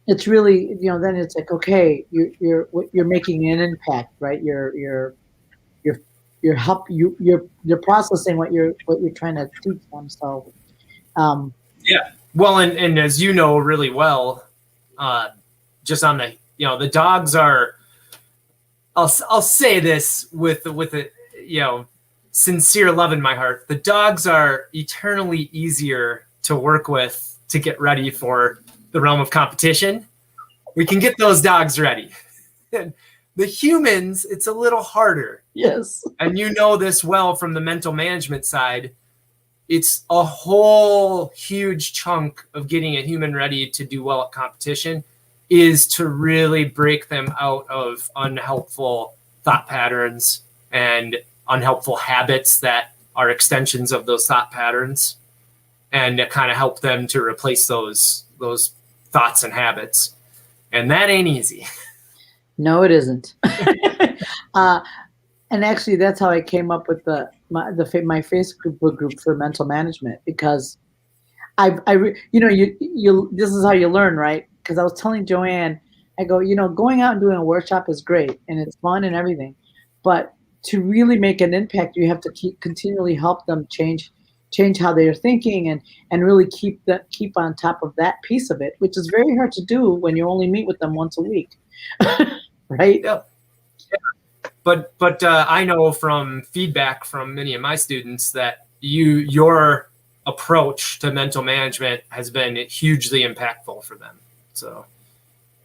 It's really, then it's like, okay, you're making an impact, right? You're processing what you're trying to teach them. So yeah, well, and as you know really well, just on the, the dogs are, I'll say this with a, sincere love in my heart. The dogs are eternally easier to work with to get ready for the realm of competition. We can get those dogs ready. The humans, it's a little harder. Yes. And you know this well from the mental management side. It's a whole huge chunk of getting a human ready to do well at competition is to really break them out of unhelpful thought patterns and unhelpful habits that are extensions of those thought patterns, and to kind of help them to replace those thoughts and habits. And that ain't easy. No, it isn't. And actually, that's how I came up with my Facebook group for mental management, because this is how you learn, right? Because I was telling Joanne, I go, going out and doing a workshop is great and it's fun and everything, but to really make an impact, you have to continually help them change how they're thinking and really keep on top of that piece of it, which is very hard to do when you only meet with them once a week, right? Yeah. But I know from feedback from many of my students that your approach to mental management has been hugely impactful for them. So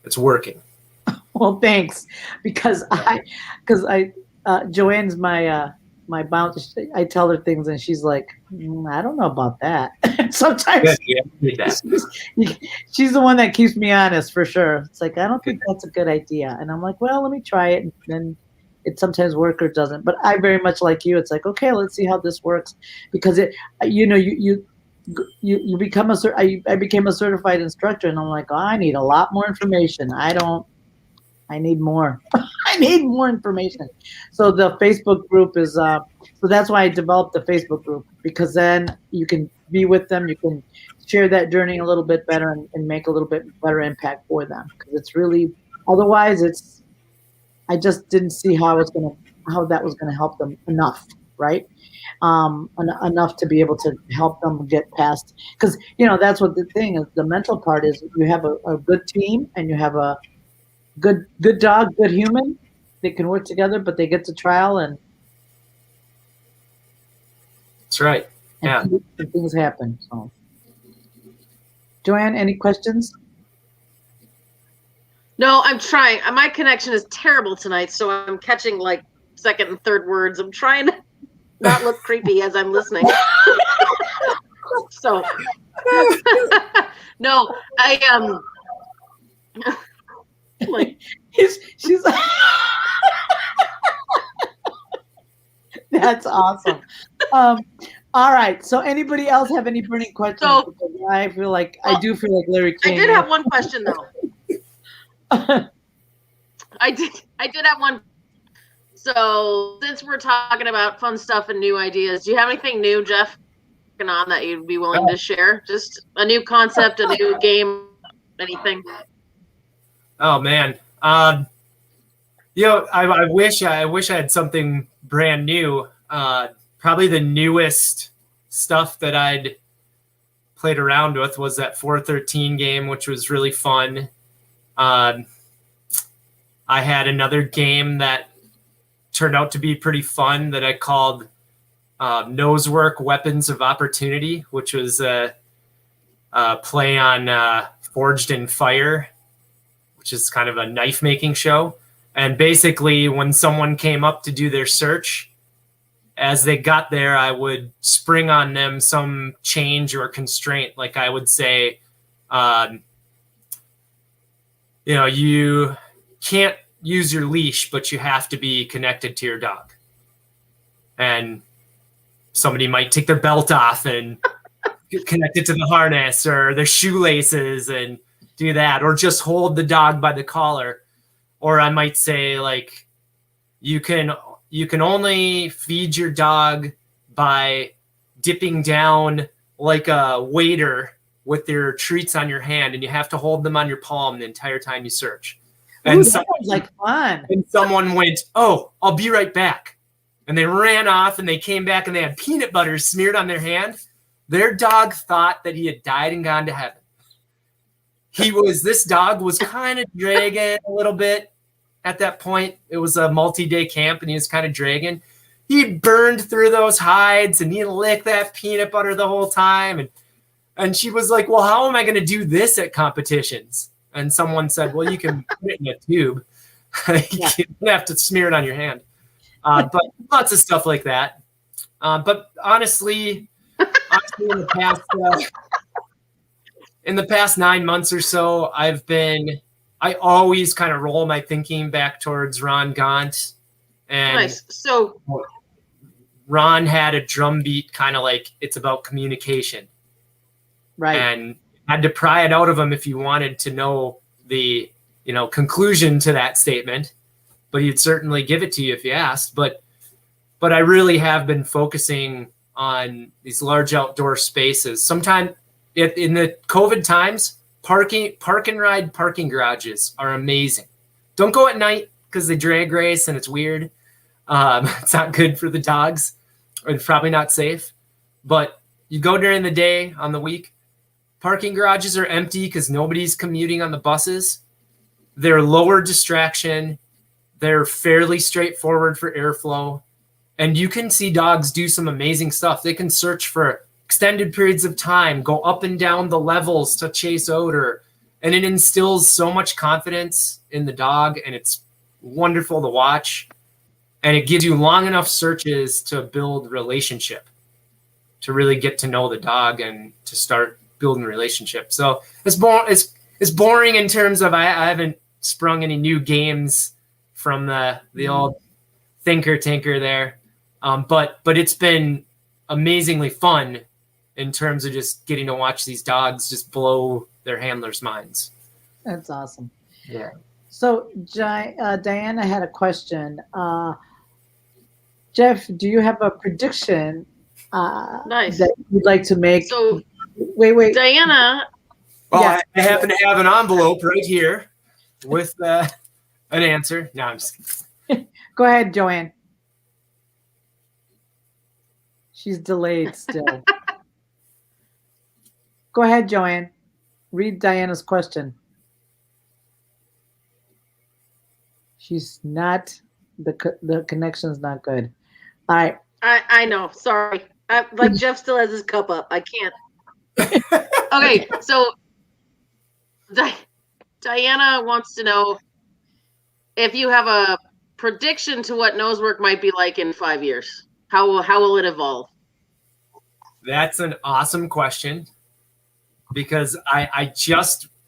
it's working. Well, thanks, because Joanne's my bounce. I tell her things and she's like, I don't know about that. Sometimes she's the one that keeps me honest, for sure. It's like, I don't think that's a good idea. And I'm like, well, let me try it. And then it sometimes works or doesn't. But I very much like you. It's like, okay, let's see how this works. Because you become I became a certified instructor, and I'm like, oh, I need a lot more information. I need more. I need more information. So the Facebook group is, so that's why I developed the Facebook group, because then you can be with them, you can share that journey a little bit better and make a little bit better impact for them. Because it's really, otherwise I just didn't see how that was gonna help them enough, right? Enough to be able to help them get past, because that's what the thing is. The mental part is, you have a good team and you have a good dog, good human. They can work together, but they get to trial and that's right. Yeah. And things happen. So, Joanne, any questions? No, I'm trying. My connection is terrible tonight, so I'm catching like second and third words. I'm trying to not look creepy as I'm listening. So, no, I like she's that's awesome. All right. So, anybody else have any burning questions? So, I do feel like Larry King. I did have one question though. I did have one. So, since we're talking about fun stuff and new ideas, do you have anything new, Jeff, on that you'd be willing to share? Just a new concept, a new game, anything? Oh man, I wish I had something brand new. Probably the newest stuff that I'd played around with was that 413 game, which was really fun. I had another game that turned out to be pretty fun that I called Nosework Weapons of Opportunity, which was a play on Forged in Fire, which is kind of a knife making show. And basically, when someone came up to do their search, as they got there, I would spring on them some change or constraint. Like I would say, you can't use your leash, but you have to be connected to your dog. And somebody might take their belt off and connect it to the harness or their shoelaces and do that, or just hold the dog by the collar. Or I might say, like, you can only feed your dog by dipping down like a waiter with their treats on your hand, and you have to hold them on your palm the entire time you search. And that sounds like fun. And someone went, "Oh, I'll be right back." And they ran off and they came back and they had peanut butter smeared on their hand. Their dog thought that he had died and gone to heaven. This dog was kind of dragging a little bit at that point. It was a multi-day camp and he was kind of dragging. He burned through those hides and he licked that peanut butter the whole time. And she was like, well, how am I going to do this at competitions? And someone said, well, you can put it in a tube. You don't have to smear it on your hand. But lots of stuff like that. But honestly, in the past 9 months or so, I always kind of roll my thinking back towards Ron Gaunt. And nice. So Ron had a drumbeat kind of like it's about communication. Right. And had to pry it out of him if you wanted to know the, conclusion to that statement. But he'd certainly give it to you if you asked. But I really have been focusing on these large outdoor spaces. Sometimes in the COVID times, park and ride parking garages are amazing. Don't go at night because they drag race and it's weird. It's not good for the dogs and probably not safe. But you go during the day on the week, parking garages are empty because nobody's commuting on the buses. They're lower distraction. They're fairly straightforward for airflow. And you can see dogs do some amazing stuff. They can search for extended periods of time, go up and down the levels to chase odor. And it instills so much confidence in the dog, and it's wonderful to watch. And it gives you long enough searches to build relationship, to really get to know the dog and to start building a relationship. So it's boring in terms of I haven't sprung any new games from the old thinker tinker there. But it's been amazingly fun in terms of just getting to watch these dogs just blow their handlers' minds. That's awesome. Yeah. So Diana had a question. Jeff, do you have a prediction nice that you'd like to make? So wait. Diana. Well, Yeah. I happen to have an envelope right here with an answer. No, I'm just kidding. Go ahead, Joanne. She's delayed still. Go ahead, Joanne. Read Diana's question. She's not, the connection's not good. All right. I know. Sorry. Like Jeff still has his cup up. I can't. Okay. So Diana wants to know if you have a prediction to what Nosework might be like in 5 years. How will it evolve? That's an awesome question because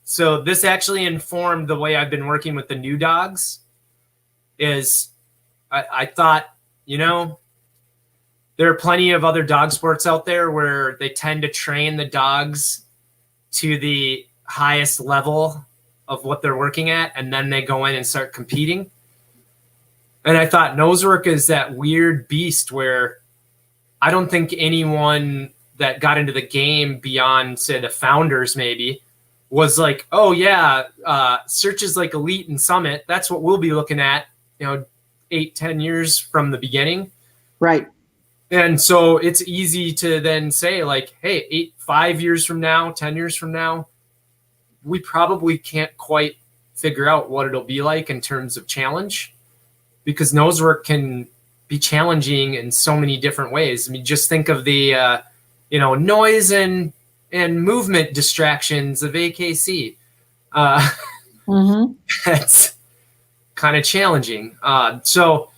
so this actually informed the way I've been working with the new dogs is I thought, there are plenty of other dog sports out there where they tend to train the dogs to the highest level of what they're working at, and then they go in and start competing. And I thought Nosework is that weird beast where I don't think anyone that got into the game beyond, say, the founders maybe was like, oh, yeah, search is like Elite and Summit. That's what we'll be looking at, 8-10 years from the beginning. Right. And so it's easy to then say like, hey, 5 years from now, 10 years from now, we probably can't quite figure out what it'll be like in terms of challenge because Nosework can be challenging in so many different ways. I mean, just think of the, noise and movement distractions of AKC. That's kind of challenging. So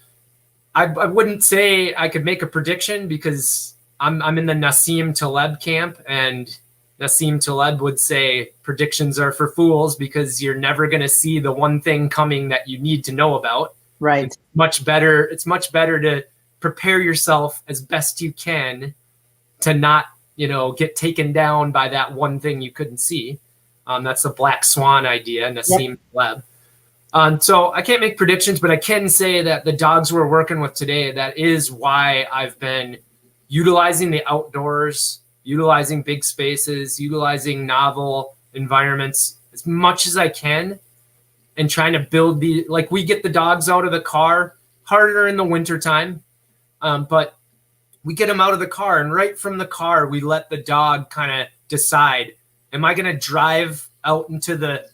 I wouldn't say I could make a prediction because I'm in the Nassim Taleb camp, and Nassim Taleb would say predictions are for fools because you're never going to see the one thing coming that you need to know about. Right. It's much better to prepare yourself as best you can to not, get taken down by that one thing you couldn't see. That's the black swan idea, Nassim Taleb. So I can't make predictions, but I can say that the dogs we're working with today, that is why I've been utilizing the outdoors, utilizing big spaces, utilizing novel environments as much as I can, and trying to build we get the dogs out of the car harder in the wintertime, but we get them out of the car, and right from the car, we let the dog kind of decide, am I going to drive out into the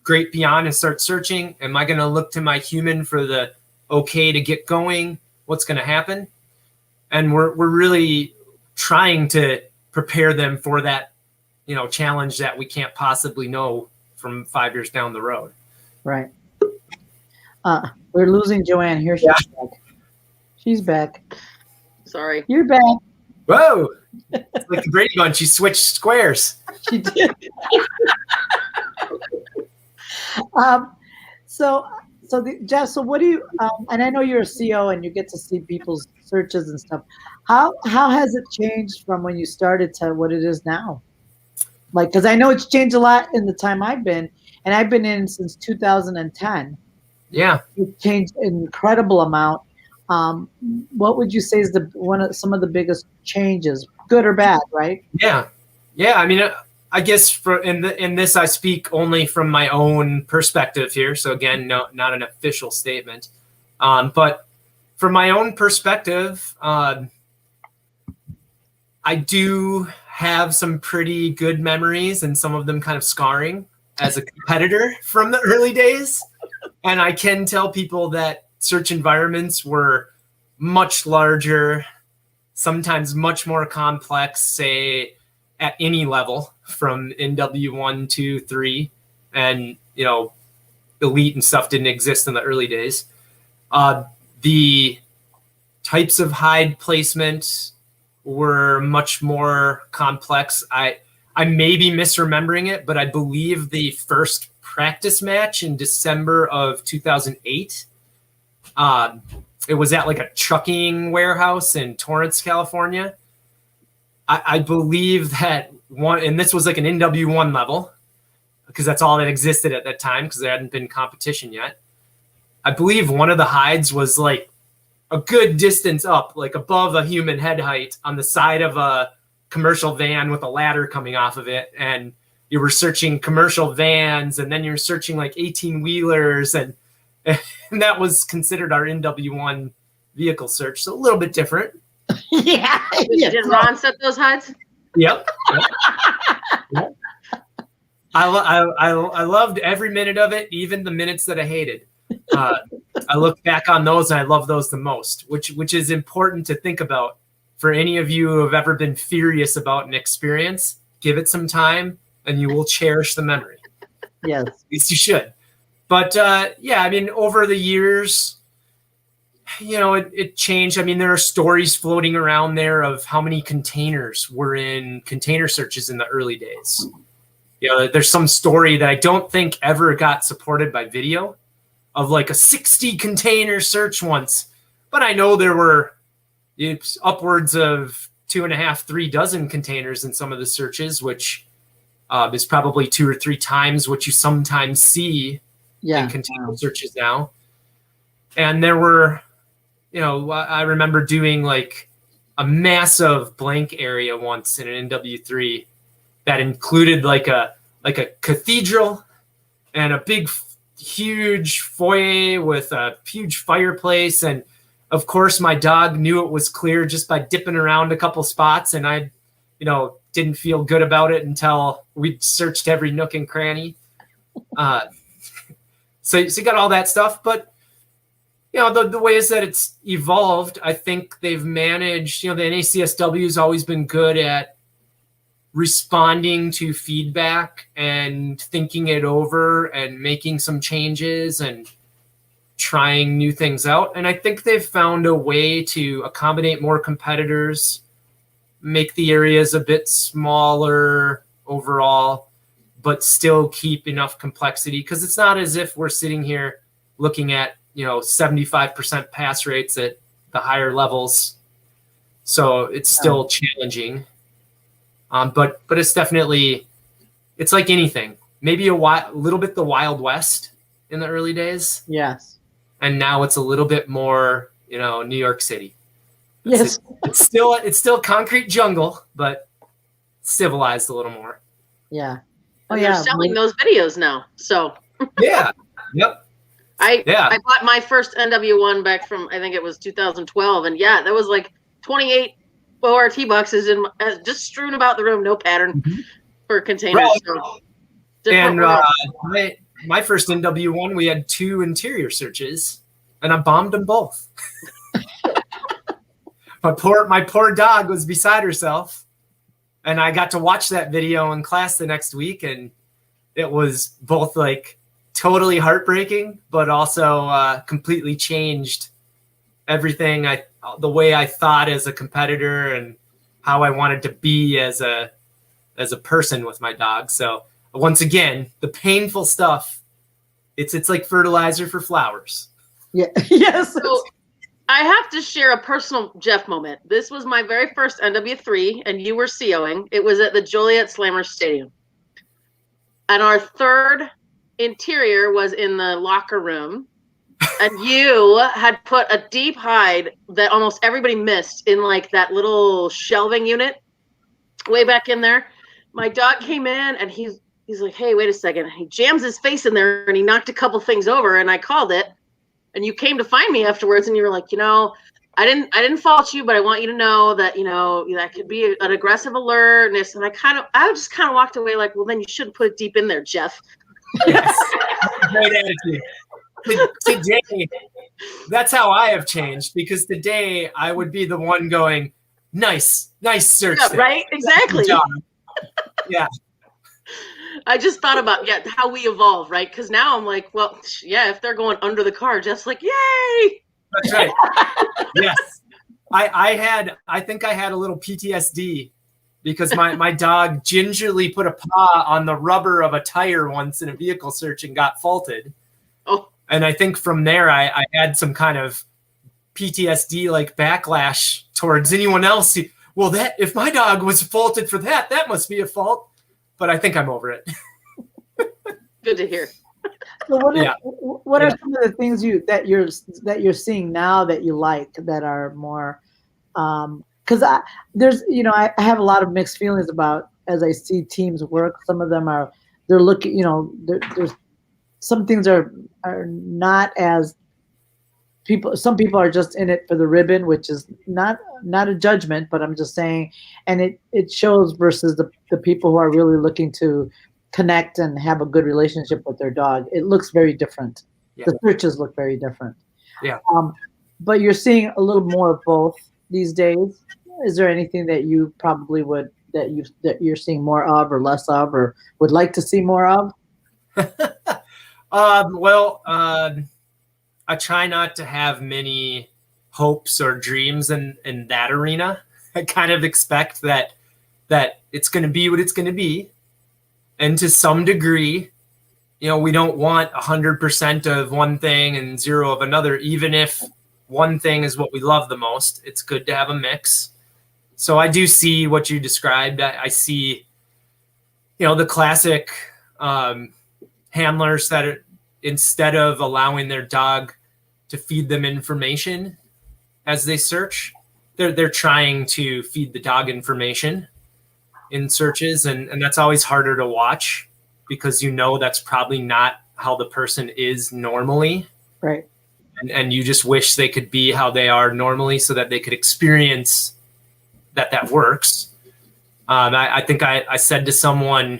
great beyond and start searching? Am I going to look to my human for the okay to get going? What's going to happen? And we're really trying to prepare them for that, challenge that we can't possibly know from 5 years down the road. Right. We're losing Joanne. Here she's back. She's back. Sorry. You're back. Whoa. It's like the Brady Bunch. She switched squares. She did. Jeff, so what do you, and I know you're a CO and you get to see people's searches and stuff. How has it changed from when you started to what it is now? Like, because I know it's changed a lot in the time I've been, and I've been in since 2010. Yeah. It's changed an incredible amount. What would you say is some of the biggest changes, good or bad, right? Yeah. I mean, I guess in this, I speak only from my own perspective here. So again, not an official statement. But from my own perspective, I do have some pretty good memories and some of them kind of scarring as a competitor from the early days. And I can tell people that search environments were much larger, sometimes much more complex, say at any level from NW1, 2, 3, and, elite and stuff didn't exist in the early days. The types of hide placement were much more complex. I may be misremembering it, but I believe the first practice match in December of 2008, it was at like a trucking warehouse in Torrance, California. I believe that one, and this was like an NW1 level, because that's all that existed at that time, because there hadn't been competition yet. I believe one of the hides was like a good distance up, like above a human head height on the side of a commercial van with a ladder coming off of it. And you were searching commercial vans, and then you're searching like 18-wheelers, and that was considered our NW1 vehicle search. So a little bit different. Yeah. Did Ron set those hides? Yep. I loved every minute of it, even the minutes that I hated. I look back on those and I love those the most, which is important to think about for any of you who have ever been furious about an experience. Give it some time and you will cherish the memory. Yes. At least you should. But yeah, I mean, over the years, it changed. I mean, there are stories floating around there of how many containers were in container searches in the early days. There's some story that I don't think ever got supported by video of like a 60 container search once. But I know there were upwards of 2.5, 3 dozen containers in some of the searches, which is probably 2 or 3 times what you sometimes see in container searches now. And there were, I remember doing like a massive blank area once in an NW3 that included like a cathedral and a big, huge foyer with a huge fireplace. And of course, my dog knew it was clear just by dipping around a couple spots. And I, didn't feel good about it until we'd searched every nook and cranny. So you got all that stuff. But, the ways that it's evolved, I think they've managed, the NACSW has always been good at responding to feedback and thinking it over and making some changes and trying new things out. And I think they've found a way to accommodate more competitors, make the areas a bit smaller overall, but still keep enough complexity. Because it's not as if we're sitting here looking at, 75% pass rates at the higher levels. So it's still challenging. But it's definitely, it's like anything. Maybe a little bit the Wild West in the early days. Yes. And now it's a little bit more, New York City. Yes. It's still concrete jungle, but civilized a little more. Yeah. And they're selling those videos now. So yeah. Yep. I bought my first NW1 back from, I think it was 2012. And yeah, that was like 28 ORT boxes and just strewn about the room, no pattern for containers. Right. So. And order. my first NW1, we had 2 interior searches, and I bombed them both. My poor dog was beside herself, and I got to watch that video in class the next week, and it was both like totally heartbreaking, but also completely changed everything the way I thought as a competitor and how I wanted to be as a person with my dog. So once again, the painful stuff, it's like fertilizer for flowers. Yeah. Yes. So I have to share a personal Jeff moment. This was my very first NW3, and you were COing. It was at the Joliet Slammer Stadium. And our third interior was in the locker room. And you had put a deep hide that almost everybody missed in like that little shelving unit way back in there. My dog came in and he's like, hey, wait a second. He jams his face in there and he knocked a couple things over, and I called it. And you came to find me afterwards and you were like, I didn't fault you, but I want you to know that, that could be an aggressive alertness. And I just kind of walked away like, well, then you shouldn't put it deep in there, Jeff. Yes. Great attitude. Today, that's how I have changed, because today I would be the one going, nice search. Yeah, right? Exactly. Yeah. I just thought about how we evolve, right? Because now I'm like, well, yeah, if they're going under the car, Jeff's like, yay! That's right. Yes. I think I had a little PTSD because my dog gingerly put a paw on the rubber of a tire once in a vehicle search and got faulted. Oh. And I think from there I had some kind of PTSD like backlash towards anyone else. Well, if my dog was faulted for that must be a fault. But I think I'm over it. Good to hear. So what are some of the things that you're seeing now that you like, that are more because I have a lot of mixed feelings about, as I see teams work. Some of them they're looking, there's some things are not as some people are just in it for the ribbon, which is not a judgment, but I'm just saying, and it shows versus the people who are really looking to connect and have a good relationship with their dog. It looks very different. Yeah. The searches look very different. Yeah. But you're seeing a little more of both these days. Is there anything that you probably that you're seeing more of or less of, or would like to see more of? I try not to have many hopes or dreams in that arena. I kind of expect that it's going to be what it's going to be. And to some degree, we don't want 100% of one thing and 0 of another. Even if one thing is what we love the most, it's good to have a mix. So I do see what you described. I see, the classic handlers that are, instead of allowing their dog to feed them information as they search, they're trying to feed the dog information in searches, and that's always harder to watch because that's probably not how the person is normally. Right. And you just wish they could be how they are normally so that they could experience that works. I think I said to someone,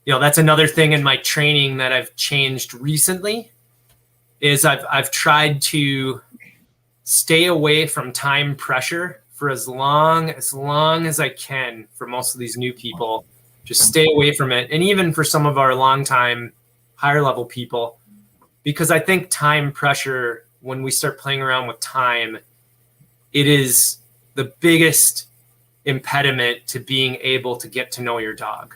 that's another thing in my training that I've changed recently is I've tried to stay away from time pressure for as long as I can for most of these new people. Just stay away from it. And even for some of our longtime higher level people, because I think time pressure, when we start playing around with time, it is the biggest impediment to being able to get to know your dog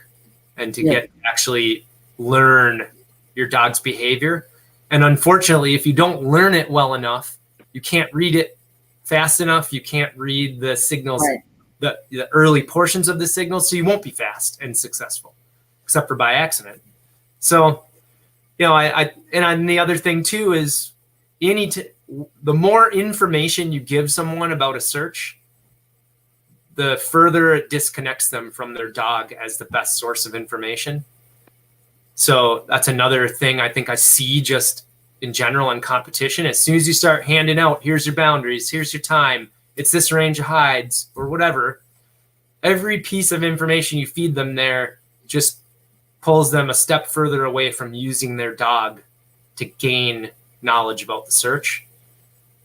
and to get actually learn your dog's behavior. And unfortunately, if you don't learn it well enough, you can't read it fast enough. You can't read the signals, right, the early portions of the signals, so you won't be fast and successful, except for by accident. So, and the other thing too is the more information you give someone about a search, the further it disconnects them from their dog as the best source of information. So that's another thing I think I see just in general in competition. As soon as you start handing out, here's your boundaries, here's your time, it's this range of hides or whatever, every piece of information you feed them there just pulls them a step further away from using their dog to gain knowledge about the search.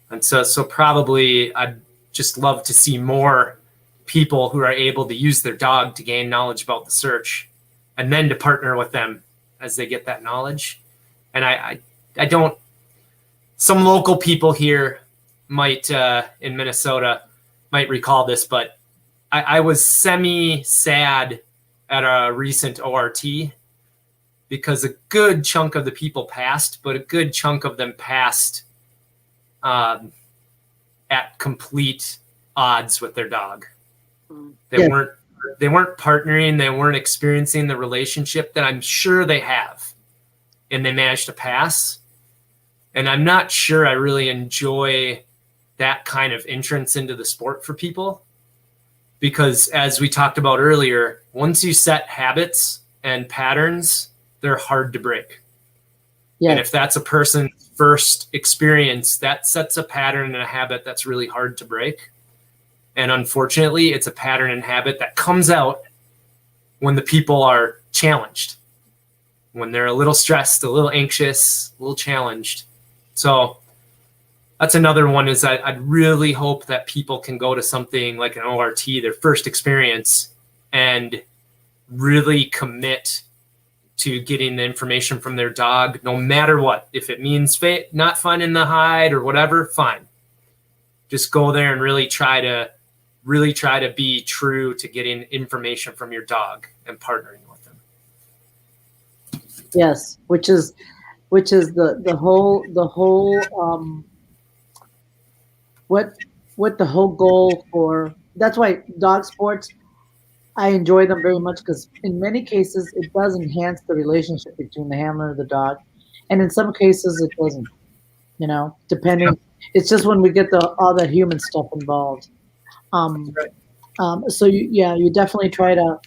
And so probably I'd just love to see more people who are able to use their dog to gain knowledge about the search, and then to partner with them as they get that knowledge. And I don't, some local people here might, in Minnesota, might recall this, but I was semi-sad at a recent ORT because a good chunk of the people passed, but a good chunk of them passed at complete odds with their dog. They weren't partnering, they weren't experiencing the relationship that I'm sure they have, and they managed to pass. And I'm not sure I really enjoy that kind of entrance into the sport for people, because as we talked about earlier, once you set habits and patterns, they're hard to break. Yeah. And if that's a person's first experience, that sets a pattern and a habit that's really hard to break. And unfortunately, it's a pattern and habit that comes out when the people are challenged, when they're a little stressed, a little anxious, a little challenged. So that's another one, is I'd really hope that people can go to something like an ORT, their first experience, and really commit to getting the information from their dog, no matter what. If it means not finding the hide or whatever, fine. Just go there and really try to be true to getting information from your dog and partnering with them. Yes, which is the whole what the whole goal for. That's why dog sports, I enjoy them very much, because in many cases it does enhance the relationship between the handler and the dog, and in some cases it doesn't. Depending. Yeah. It's just when we get all that human stuff involved. So you definitely try to,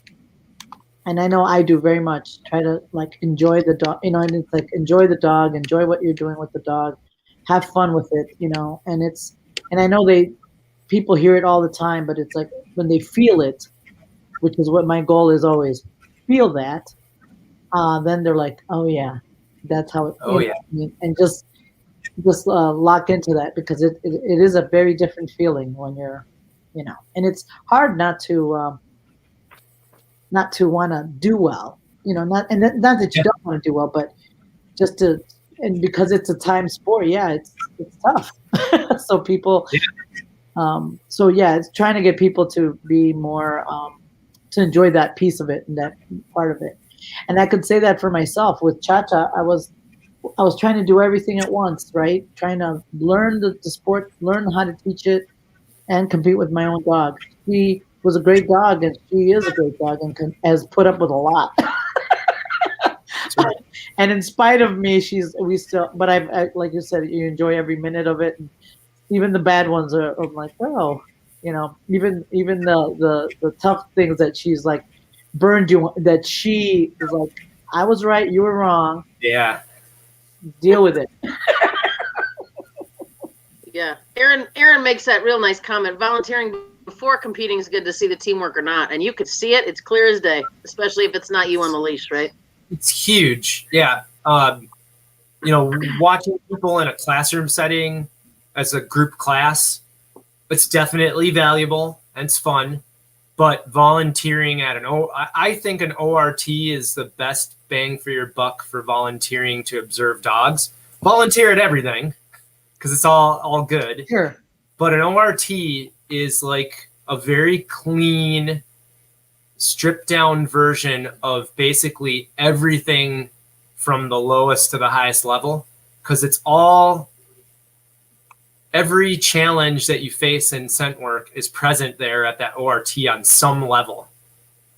and I know I do very much, try to enjoy the dog, and it's enjoy the dog, enjoy what you're doing with the dog, have fun with it, and I know people hear it all the time, but it's when they feel it, which is what my goal is always, feel that, then they're like, oh yeah, that's how it. Oh yeah, and just lock into that, because it is a very different feeling when you're, and it's hard not to want to do well, not that you don't want to do well, but just to, and because it's a time sport, yeah, it's tough. So people, it's trying to get people to be more, to enjoy that piece of it and that part of it. And I could say that for myself with Cha-Cha, I was trying to do everything at once, right? Trying to learn the sport, learn how to teach it, and compete with my own dog. She was a great dog, and she is a great dog, and has put up with a lot. And in spite of me, but I like you said, you enjoy every minute of it. And even the bad ones I'm like, oh, even the tough things that she's burned you, that she is like, I was right, you were wrong. Yeah. Deal with it. Yeah. Aaron makes that real nice comment. Volunteering before competing is good to see the teamwork or not. And you could see it. It's clear as day, especially if it's not you on the leash, right? It's huge. Yeah. Watching people in a classroom setting as a group class, it's definitely valuable and it's fun. But volunteering at I think an ORT is the best bang for your buck for volunteering to observe dogs. Volunteer at everything, because it's all good. Sure. But an ORT is like a very clean, stripped down version of basically everything from the lowest to the highest level, because it's every challenge that you face in scent work is present there at that ORT on some level,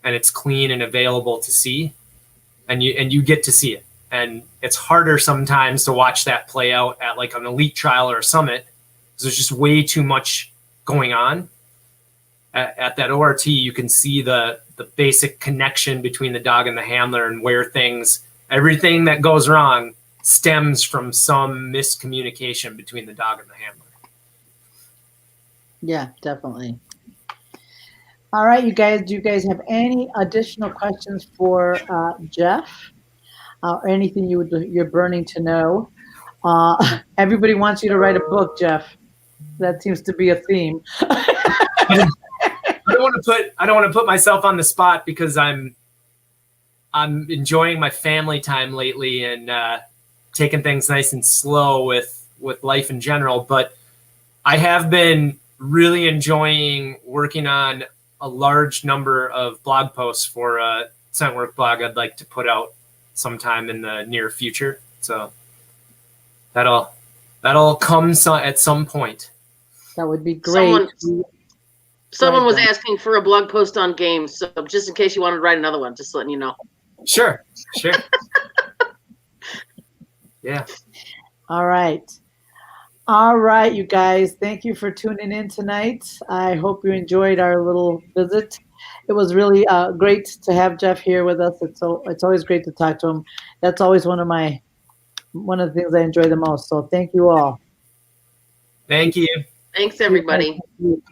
and it's clean and available to see, and you get to see it. And it's harder sometimes to watch that play out at an elite trial or a summit, because there's just way too much going on. At that ORT, you can see the basic connection between the dog and the handler, and where everything that goes wrong stems from some miscommunication between the dog and the handler. Yeah, definitely. All right, you guys. Do you guys have any additional questions for Jeff? Or anything you're burning to know? Everybody wants you to write a book, Jeff. That seems to be a theme. I don't want to put myself on the spot because I'm enjoying my family time lately and taking things nice and slow with life in general. But I have been really enjoying working on a large number of blog posts for a Scentwork blog I'd like to put out sometime in the near future. So that'll come at some point. That would be great. Someone was asking for a blog post on games, so just in case you wanted to write another one, just letting you know. Sure. Yeah. All right, you guys. Thank you for tuning in tonight. I hope you enjoyed our little visit. It was really great to have Jeff here with us. It's always great to talk to him. That's always one of the things I enjoy the most. So thank you all. Thank you. Thanks, everybody. Thank you.